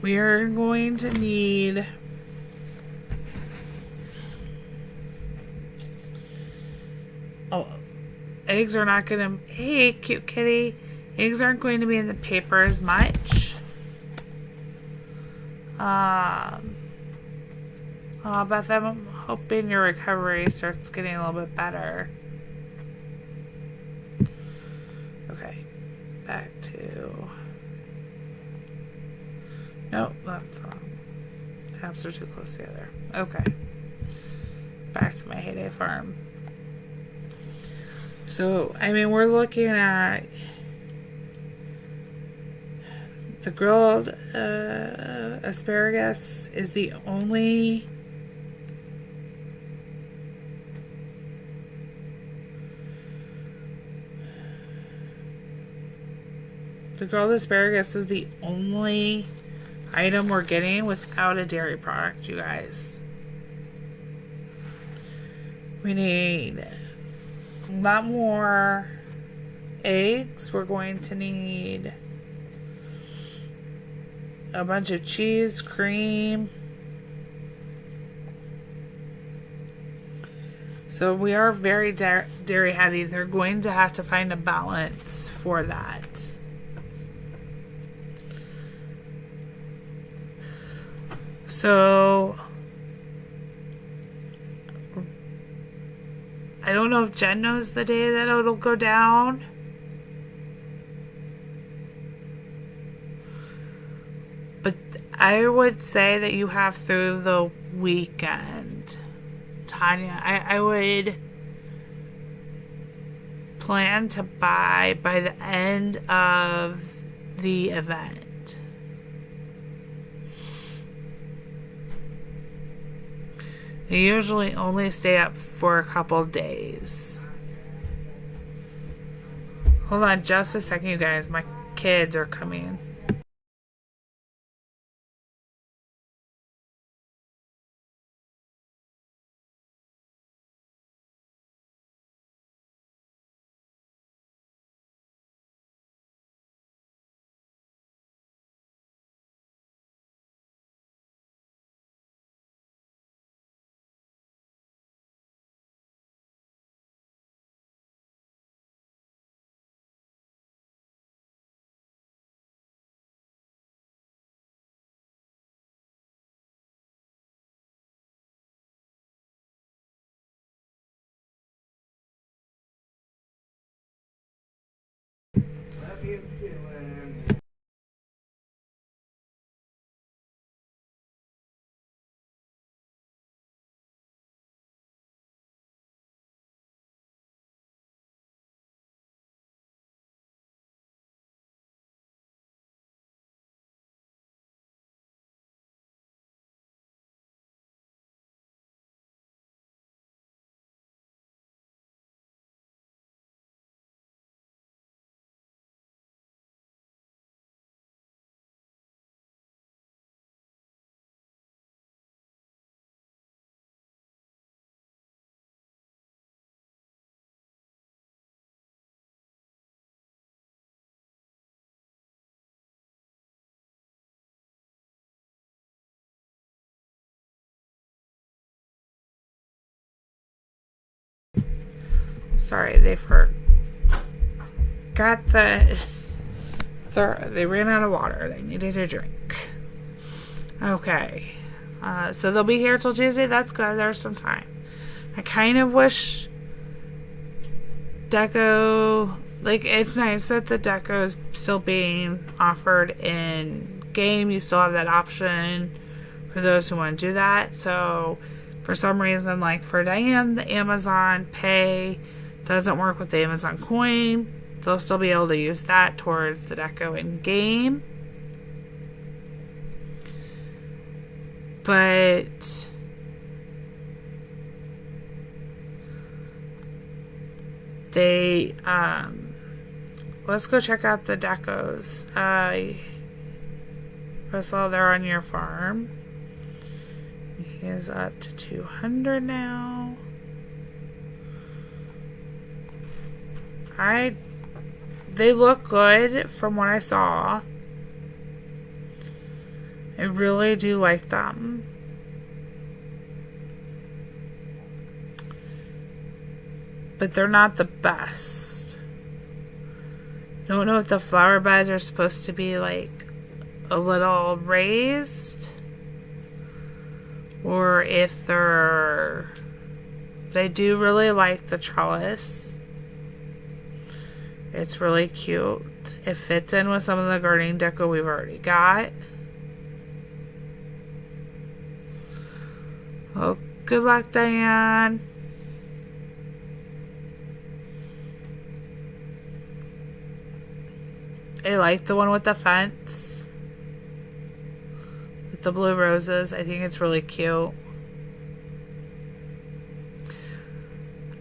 We are going to need eggs are not going to, hey cute kitty, eggs aren't going to be in the paper as much. Beth, I'm hoping your recovery starts getting a little bit better. Okay, back to, nope, that's wrong. Tabs are too close together. Okay, back to my Heyday Farm. So, I mean, we're looking at the grilled asparagus is the only item we're getting without a dairy product, you guys. We need a lot more eggs. We're going to need a bunch of cheese, cream. So we are very dairy heavy. They're going to have to find a balance for that. So I don't know if Jen knows the day that it'll go down. But I would say that you have through the weekend, Tanya. I would plan to buy by the end of the event. They usually only stay up for a couple days. Hold on just a second, you guys. My kids are coming. Sorry, they forgot the... They ran out of water. They needed a drink. Okay. So they'll be here till Tuesday. That's good. There's some time. I kind of wish Deco... Like, it's nice that the Deco is still being offered in game. You still have that option for those who want to do that. So, for some reason, like for Diane, the Amazon Pay doesn't work with the Amazon Coin. They'll still be able to use that towards the Deco in game. But they, let's go check out the Decos. Russell, they're on your farm. He is up to 200 now. They look good from what I saw. I really do like them. But they're not the best. Don't know if the flower beds are supposed to be like a little raised or if they're... But I do really like the trellis. It's really cute. It fits in with some of the gardening deco we've already got. Oh, good luck, Diane. I like the one with the fence. With the blue roses. I think it's really cute.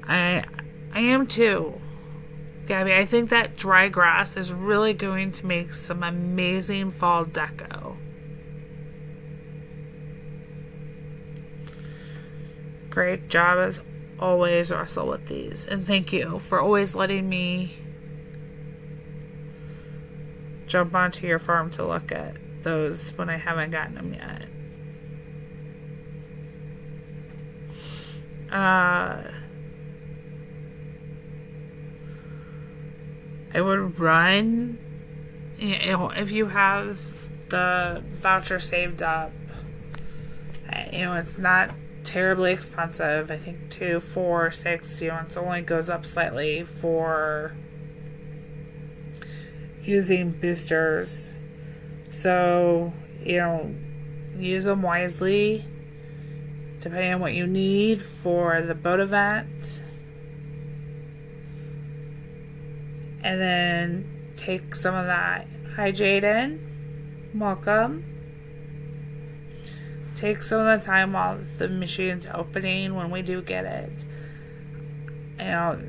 I am too, Gabby. I think that dry grass is really going to make some amazing fall deco. Great job as always, Russell, with these. And thank you for always letting me jump onto your farm to look at those when I haven't gotten them yet. I would run, you know, if you have the voucher saved up. You know, it's not terribly expensive. I think $2, $4, $6. You know, it only goes up slightly for using boosters. So, you know, use them wisely depending on what you need for the boat event. And then take some of that. Hi, Jaden. Welcome. Take some of the time while the machine's opening when we do get it. You know,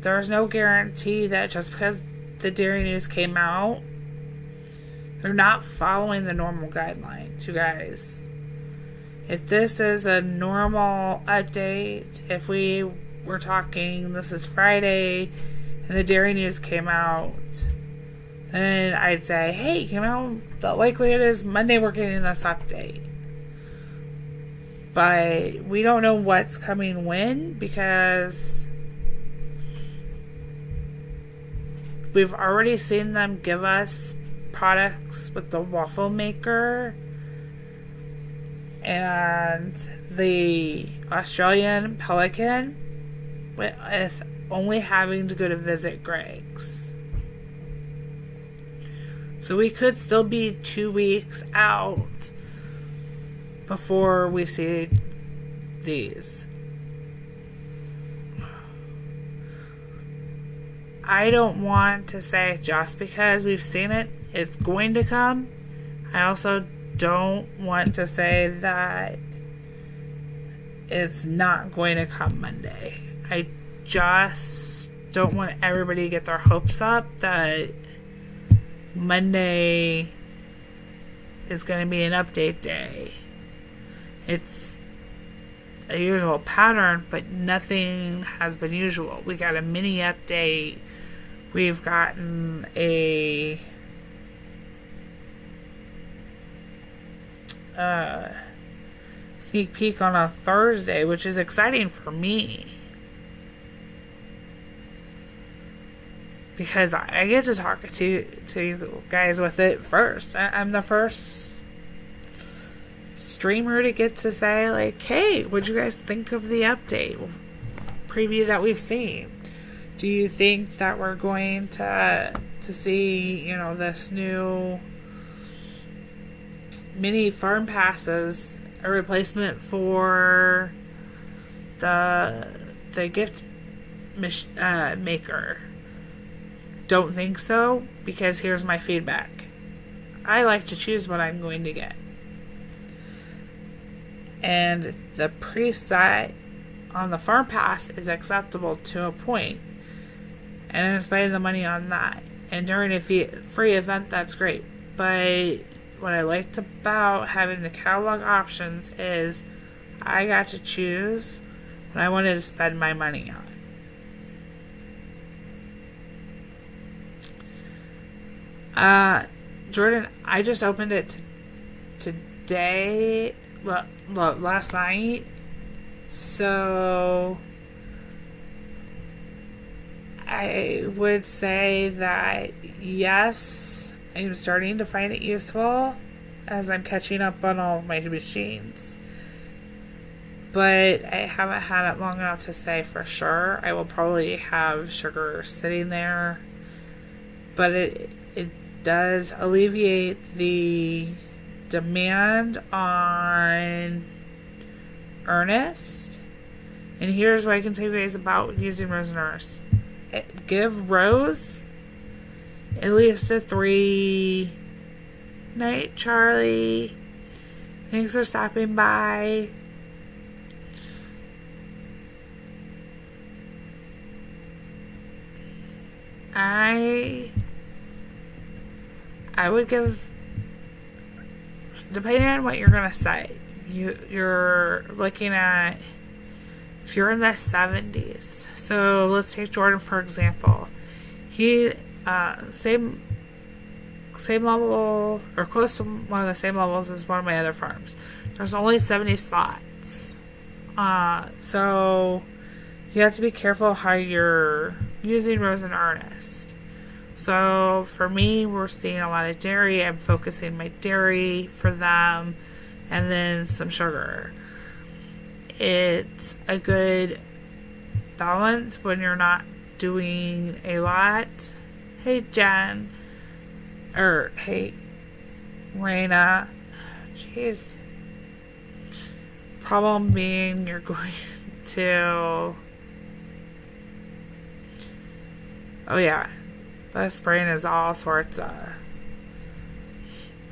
there's no guarantee that just because the Dairy News came out, they're not following the normal guidelines, you guys. If this is a normal update, if we were talking, this is Friday, and the Dairy News came out, then I'd say, hey, you know, the likelihood is Monday we're getting this update. But we don't know what's coming when, because we've already seen them give us products with the waffle maker and the Australian Pelican with only having to go to visit Greg's. So we could still be 2 weeks out before we see these. I don't want to say just because we've seen it, it's going to come. I also don't want to say that it's not going to come Monday. I just don't want everybody to get their hopes up that Monday is going to be an update day. It's a usual pattern, but nothing has been usual. We got a mini update. We've gotten a sneak peek on a Thursday, which is exciting for me. because I get to talk to you guys with it first. I'm the first streamer to get to say, like, hey, what'd you guys think of the update preview that we've seen? Do you think that we're going to see, this new mini farm passes, a replacement for the gift maker? Don't think so, because here's my feedback. I like to choose what I'm going to get. And the preset on the farm pass is acceptable to a point. And I'm spending the money on that. And during a free event, that's great. But what I liked about having the catalog options is I got to choose what I wanted to spend my money on. Jordan, I just opened it today, last night, so I would say that yes, I'm starting to find it useful as I'm catching up on all of my machines, but I haven't had it long enough to say for sure. I will probably have sugar sitting there, but it does alleviate the demand on Earnest. And here's what I can tell you guys about using Rose and Earnest. Give Rose at least a 3. Night, Charlie. Thanks for stopping by. I would give, depending on what you're going to say, you're looking at, if you're in the 70s, so let's take Jordan for example. He, same level, or close to one of the same levels as one of my other farms. There's only 70 slots. So you have to be careful how you're using Rose and Earnest. So for me, we're seeing a lot of dairy. I'm focusing my dairy for them, and then some sugar. It's a good balance when you're not doing a lot. Hey, Jen. Hey, Raina. Jeez. Problem being, you're going to... Oh, yeah. This brain is all sorts of...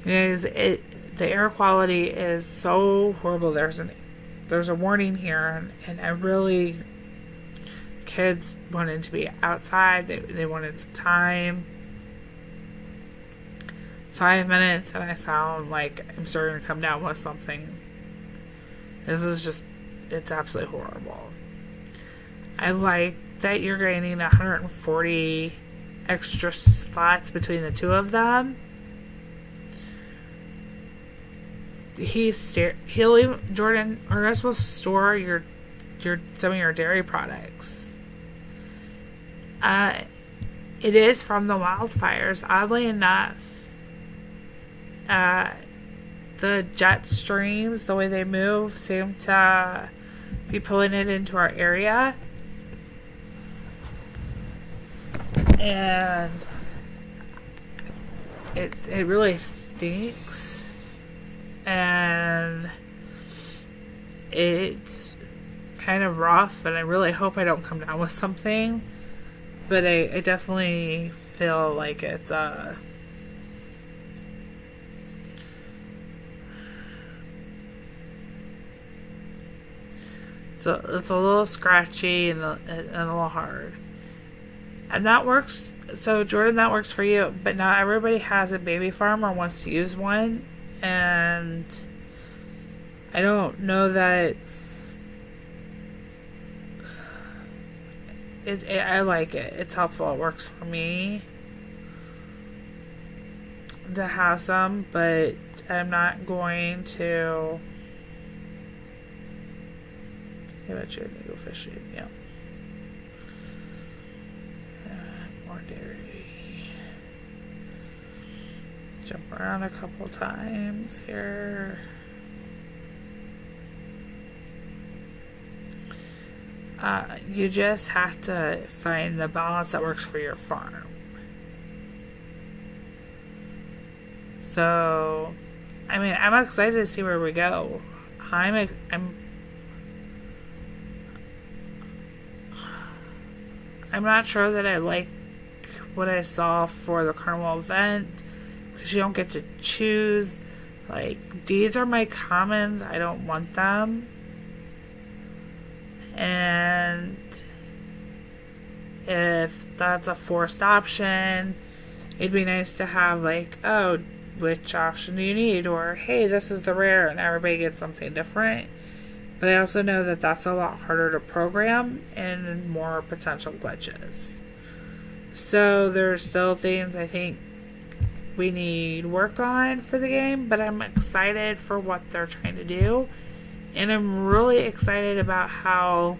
The air quality is so horrible. There's a warning here, and I really... Kids wanted to be outside. They wanted some time. 5 minutes, and I sound like I'm starting to come down with something. This is just... It's absolutely horrible. I like that you're gaining 140... extra slots between the two of them. He'll even, Jordan, Ernest will store your some of your dairy products. It is from the wildfires. Oddly enough, the jet streams, the way they move, seem to be pulling it into our area. And it really stinks, and it's kind of rough, and I really hope I don't come down with something, but I definitely feel like it's it's a little scratchy and a little hard. And that works. So, Jordan, that works for you. But not everybody has a baby farm or wants to use one. And I don't know that I like it. It's helpful. It works for me to have some. But I'm not going to... I bet you go fishing. Yeah. more dairy. Jump around a couple times here. You just have to find the balance that works for your farm. So, I mean, I'm excited to see where we go. I'm not sure that I like what I saw for the carnival event, because you don't get to choose. Like, these are my commons. I don't want them. And if that's a forced option, it'd be nice to have, like, oh, which option do you need? Or, hey, this is the rare, and everybody gets something different. But I also know that that's a lot harder to program and more potential glitches. So there's still things I think we need work on for the game, but I'm excited for what they're trying to do. And I'm really excited about how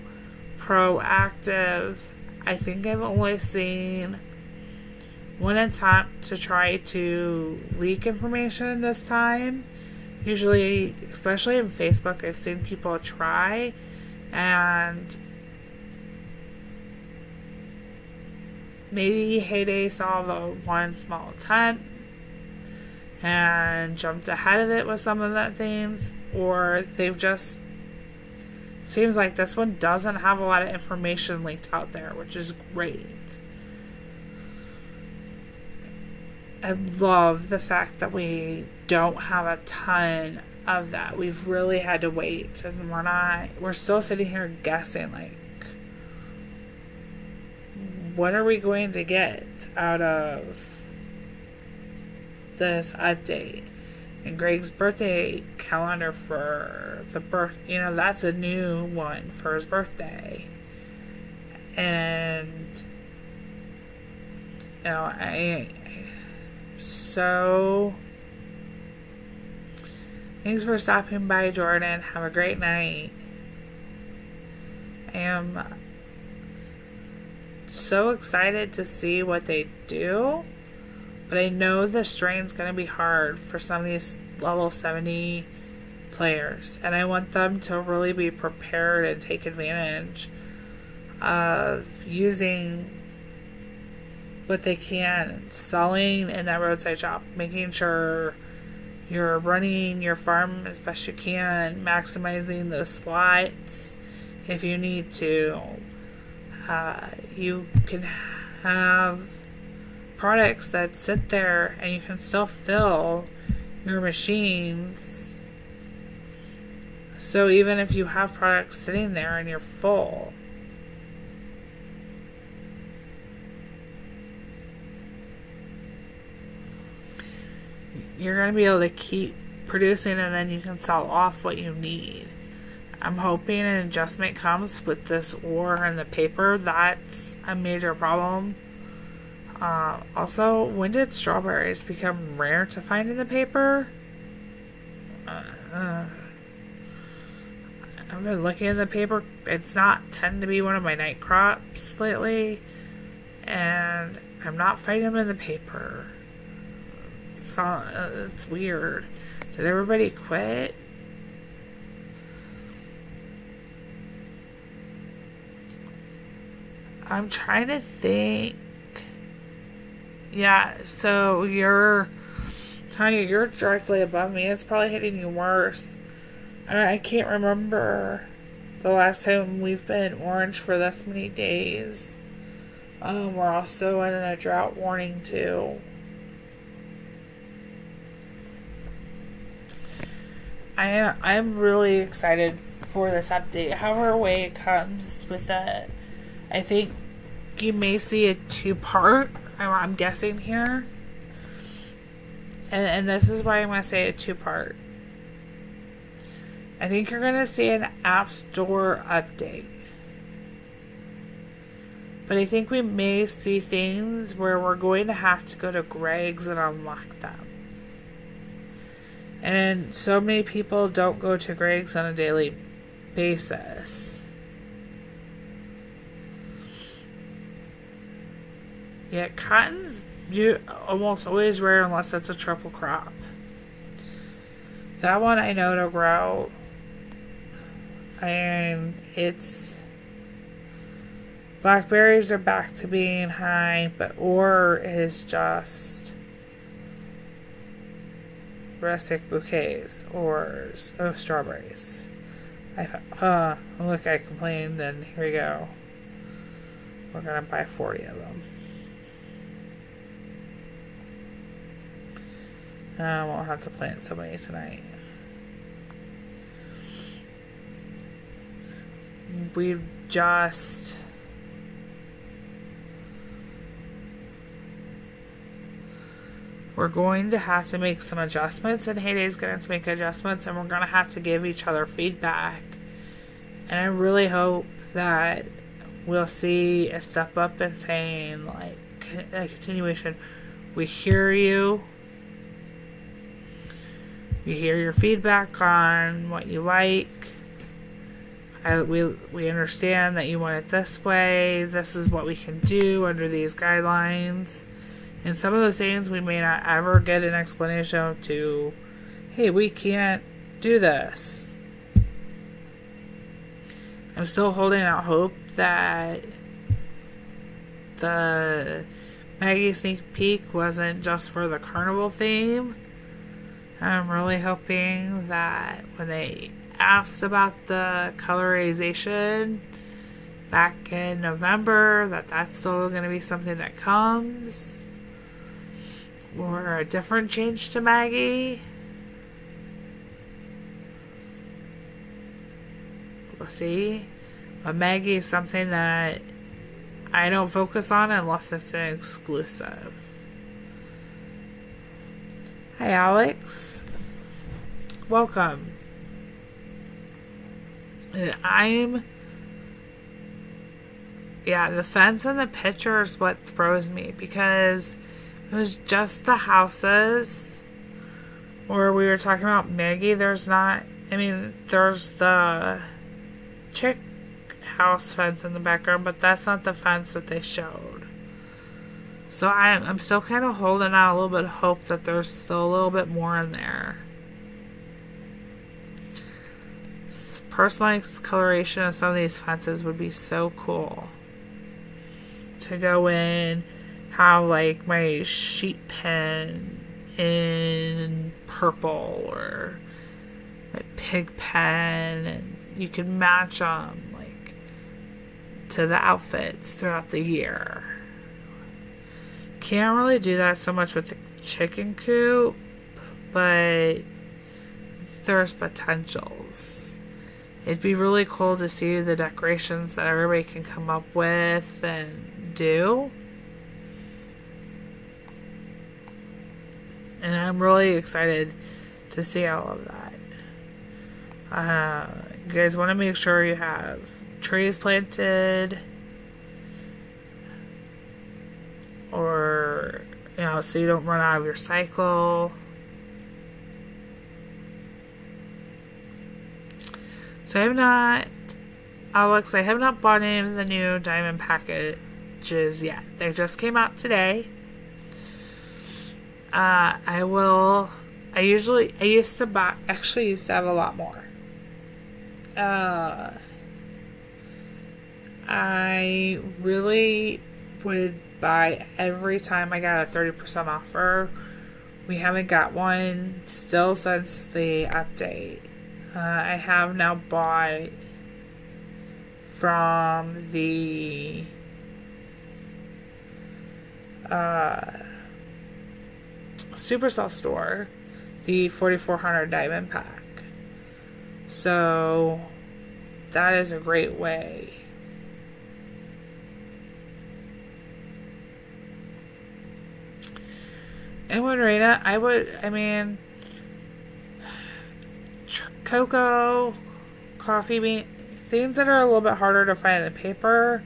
proactive. I think I've only seen one attempt to try to leak information this time. Usually, especially in Facebook, I've seen people try, and maybe Heyday saw the one small attempt and jumped ahead of it with some of that things, or they've just, seems like this one doesn't have a lot of information linked out there, which is great. I love the fact that we don't have a ton of that. We've really had to wait, and we're still sitting here guessing, like, what are we going to get out of this update? And Greg's birthday calendar for the that's a new one for his birthday. And, so thanks for stopping by, Jordan. Have a great night. I am so excited to see what they do, but I know the strain's going to be hard for some of these level 70 players, and I want them to really be prepared and take advantage of using what they can, selling in that roadside shop, making sure you're running your farm as best you can, maximizing those slots if you need to. You can have products that sit there and you can still fill your machines. So even if you have products sitting there and you're full, you're going to be able to keep producing, and then you can sell off what you need. I'm hoping an adjustment comes with this ore and the paper. That's a major problem. Also, when did strawberries become rare to find in the paper? I've been looking at the paper. It's not tend to be one of my night crops lately, and I'm not finding them in the paper. It's weird. Did everybody quit? I'm trying to think. Yeah, so Tanya, you're directly above me. It's probably hitting you worse. I can't remember the last time we've been orange for this many days. We're also in a drought warning too. I'm really excited for this update. However way it comes with it, I think you may see a two-part, I'm guessing here. And this is why I'm going to say a two-part. I think you're going to see an App Store update. But I think we may see things where we're going to have to go to Greg's and unlock them. And so many people don't go to Greg's on a daily basis. Yeah, cotton's you almost always rare unless it's a triple crop. That one I know to grow. And it's blackberries are back to being high, but ore is just rustic bouquets or strawberries. Look, I complained, and here we go. We're gonna buy 40 of them. I won't have to plant so many tonight. We've just we're going to have to make some adjustments, and Heyday's going to make adjustments, and we're going to have to give each other feedback. And I really hope that we'll see a step up in saying, like, a continuation. We hear you. We hear your feedback on what you like. We understand that you want it this way. This is what we can do under these guidelines. And some of those things we may not ever get an explanation to, hey, we can't do this. I'm still holding out hope that the Maggie sneak peek wasn't just for the carnival theme. I'm really hoping that when they asked about the colorization back in November, that's still going to be something that comes. Or a different change to Maggie. We'll see. But Maggie is something that I don't focus on unless it's an exclusive. Hi, Alex. Welcome. And the fence and the picture is what throws me, because it was just the houses where we were talking about Maggie. There's the chick house fence in the background, but that's not the fence that they showed. So I'm still kind of holding out a little bit of hope that there's still a little bit more in there. Personalized coloration of some of these fences would be so cool. To go in, have like my sheet pen in purple or my pig pen, and you can match them like to the outfits throughout the year. Can't really do that so much with the chicken coop, but there's potentials. It'd be really cool to see the decorations that everybody can come up with and do. And I'm really excited to see all of that. You guys want to make sure you have trees planted, or, so you don't run out of your cycle. So I have not bought any of the new diamond packages yet. They just came out today. I used to have a lot more. I really would buy every time I got a 30% offer. We haven't got one still since the update. I have now bought from the Supercell store the 4400 diamond pack. So that is a great way. And with Raina, cocoa, coffee bean, things that are a little bit harder to find in the paper,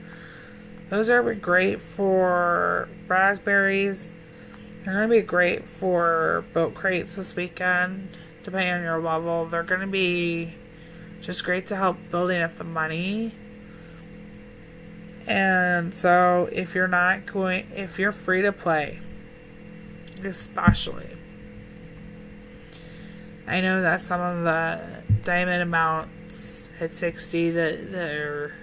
those are great for raspberries. They're going to be great for boat crates this weekend, depending on your level. They're going to be just great to help building up the money. And so if you're free to play, especially, I know that some of the diamond amounts at 60 that they're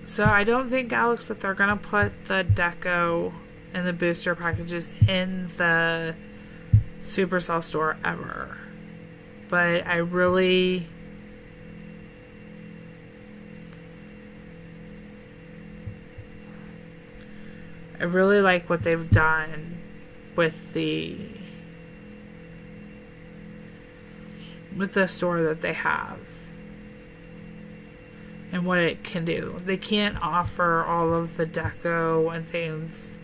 so I don't think, Alex, that they're gonna put the deco and the booster packages in the Supercell store ever. But I really like what they've done with the store that they have and what it can do. They can't offer all of the deco and things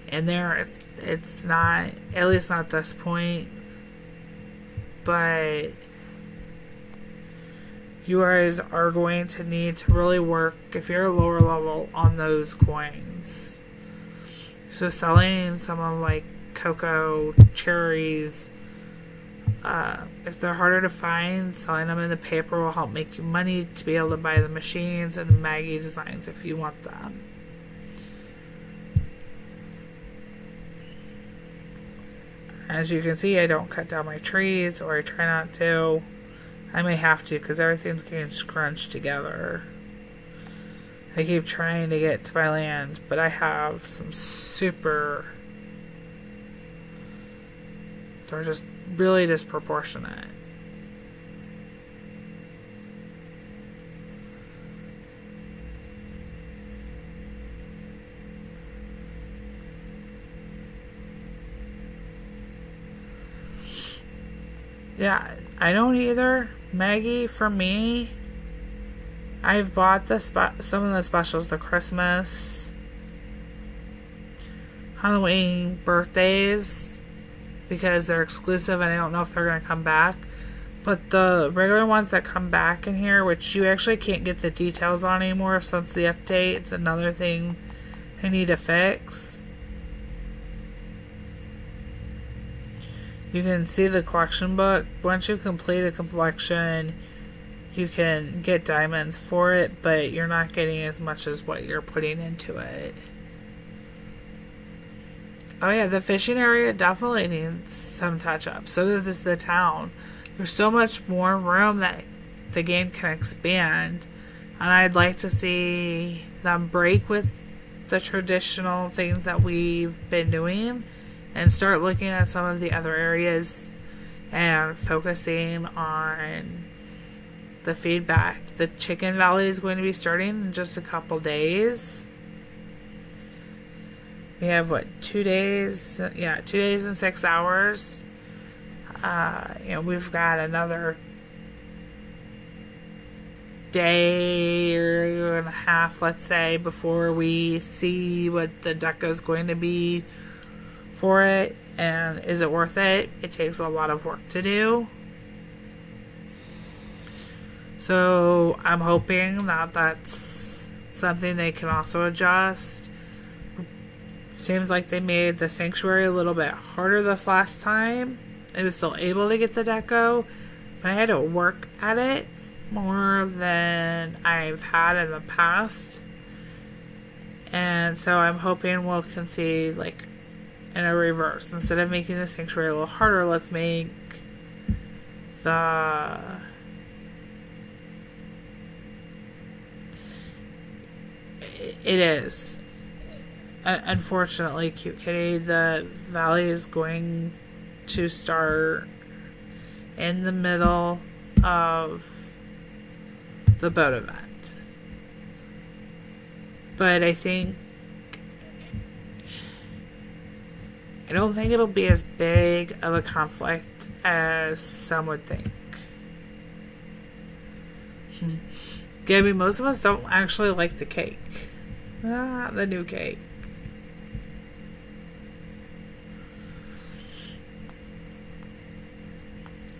in there. It's not, at least not at this point. But you guys are going to need to really work, if you're a lower level, on those coins. So selling some of like cocoa, cherries, if they're harder to find, selling them in the paper will help make you money to be able to buy the machines and Maggie designs if you want them. As you can see, I don't cut down my trees, or I try not to. I may have to because everything's getting scrunched together. I keep trying to get to my land, but I have some they're just really disproportionate. Yeah, I don't either. Maggie, for me, I've bought some of the specials, the Christmas, Halloween, birthdays, because they're exclusive and I don't know if they're going to come back. But the regular ones that come back in here, which you actually can't get the details on anymore since the update, it's another thing I need to fix. You can see the collection book. Once you complete a collection, you can get diamonds for it, but you're not getting as much as what you're putting into it. Oh yeah, the fishing area definitely needs some touch-up. So does the town. There's so much more room that the game can expand, and I'd like to see them break with the traditional things that we've been doing and start looking at some of the other areas and focusing on the feedback. The Chicken Valley is going to be starting in just a couple days. We have 2 days? Yeah, 2 days and 6 hours. We've got another day and a half, let's say, before we see what the deco is going to be for it, and is it worth it? It takes a lot of work to do. So I'm hoping that that's something they can also adjust. Seems like they made the sanctuary a little bit harder this last time. I was still able to get the deco, but I had to work at it more than I've had in the past. And so I'm hoping we can see like in a reverse. Instead of making the sanctuary a little harder, let's make it is. Unfortunately, Cute Kitty, the valley is going to start in the middle of the boat event. But I don't think it'll be as big of a conflict as some would think. Gabby, most of us don't actually like the cake. The new cake.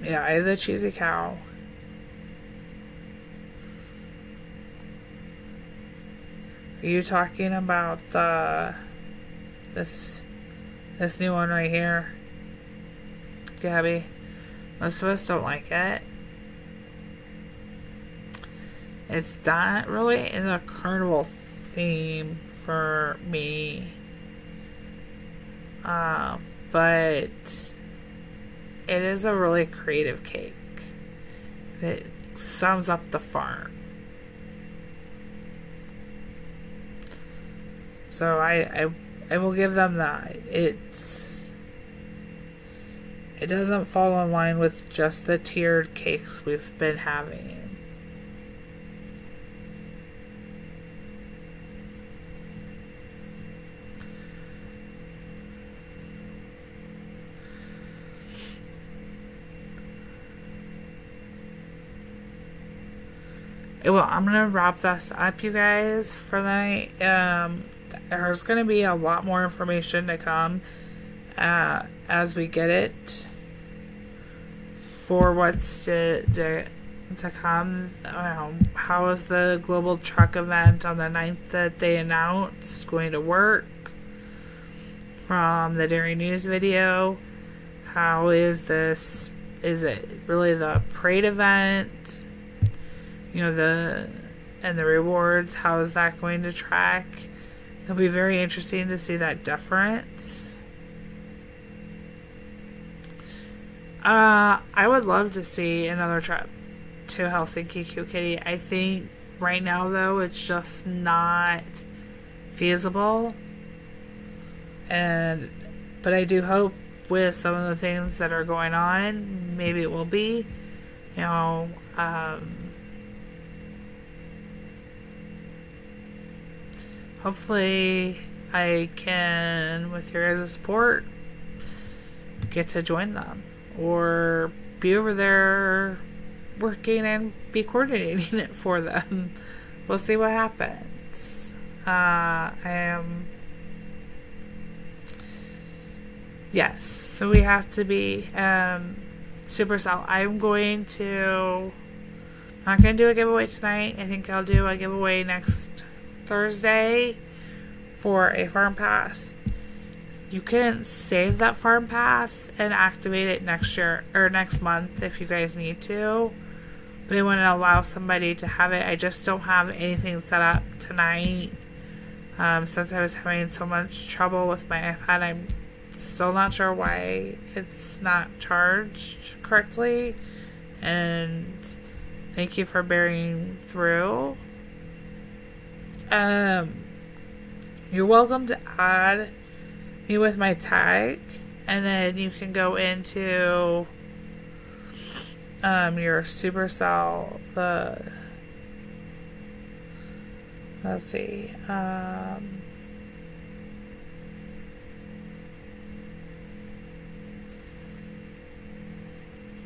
Yeah, I have the cheesy cow. you talking about this new one right here, Gabby? Most of us don't like it. It's not really in the carnival theme for me. But it is a really creative cake that sums up the farm. So I will give them that. It doesn't fall in line with just the tiered cakes we've been having. Well, I'm going to wrap this up, you guys, for the night. There's going to be a lot more information to come as we get it for what's to come. How is the global truck event on the 9th that they announced going to work from the Dairy News video? How is this? Is it really the parade event? The rewards, how is that going to track? It'll be very interesting to see that difference. I would love to see another trip to Helsinki Q Kitty. I think right now, though, it's just not feasible. But I do hope with some of the things that are going on, maybe it will be. Hopefully I can, with your guys' support, get to join them or be over there working and be coordinating it for them. We'll see what happens. Yes, so we have to be Supercell. I'm not going to do a giveaway tonight. I think I'll do a giveaway next Thursday for a farm pass. You can save that farm pass and activate it next year or next month if you guys need to, but I want to allow somebody to have it. I just don't have anything set up tonight since I was having so much trouble with my iPad. I'm still not sure why it's not charged correctly, and thank you for bearing through. You're welcome to add me with my tag, and then you can go into your Supercell. Let's see.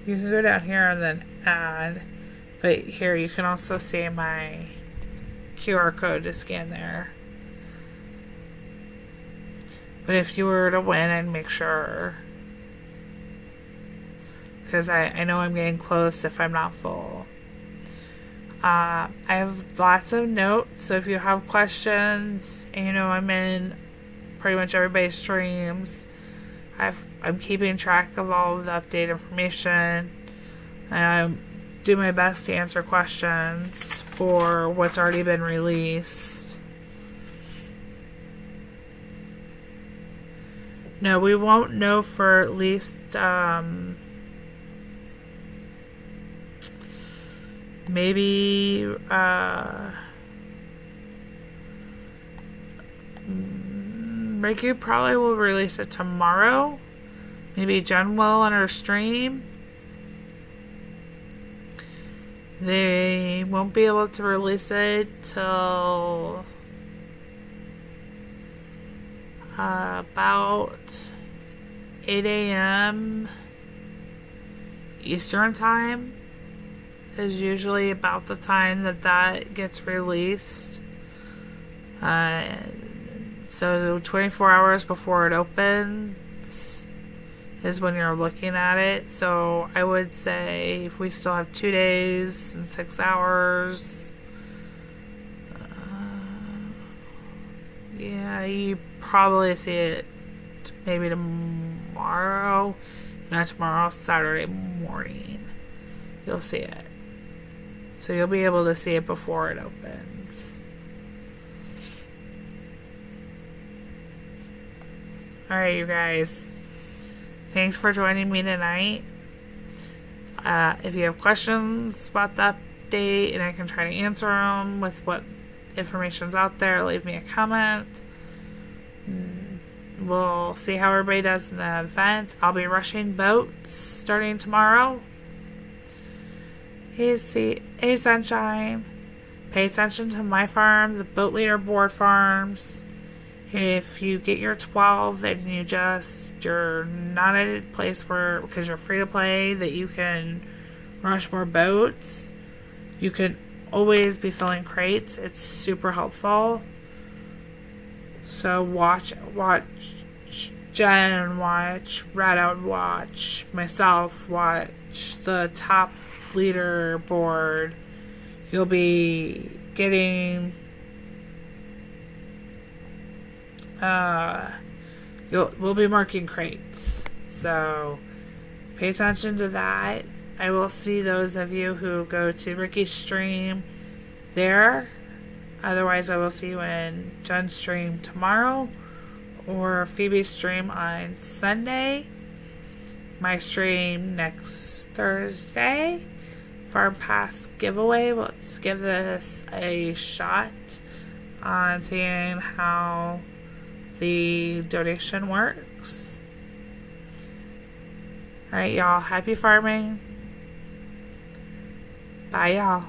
You can go down here and then add, but here you can also see my QR code to scan there. But if you were to win, I'd make sure, because I know I'm getting close if I'm not full. I have lots of notes, so if you have questions, and I'm in pretty much everybody's streams. I'm keeping track of all of the update information. I do my best to answer questions for what's already been released. No, we won't know for at least maybe Ricky probably will release it tomorrow. Maybe Jen will on her stream. They won't be able to release it till about 8 a.m. Eastern time is usually about the time that gets released. So 24 hours before it opens is when you're looking at it. So I would say if we still have 2 days and 6 hours, Yeah, you probably see it maybe tomorrow. Not tomorrow, Saturday morning. You'll see it. So you'll be able to see it before it opens. Alright, you guys. Thanks for joining me tonight. If you have questions about the update and I can try to answer them with what information's out there, leave me a comment. We'll see how everybody does in the event. I'll be rushing boats starting tomorrow. Hey Sunshine. Pay attention to my farm, the Boat Leader Board farms. If you get your 12 and you're not at a place where, because you're free to play, that you can rush more boats, you can always be filling crates. It's super helpful. So watch Jen, watch Radout, watch myself, watch the top leader board. You'll be getting we'll be marking crates, so pay attention to that. I will see those of you who go to Ricky's stream there. Otherwise, I will see you in Jen's stream tomorrow or Phoebe's stream on Sunday. My stream next Thursday. Farm Pass giveaway. Let's give this a shot on seeing how the donation works. Alright, y'all. Happy farming. Bye, y'all.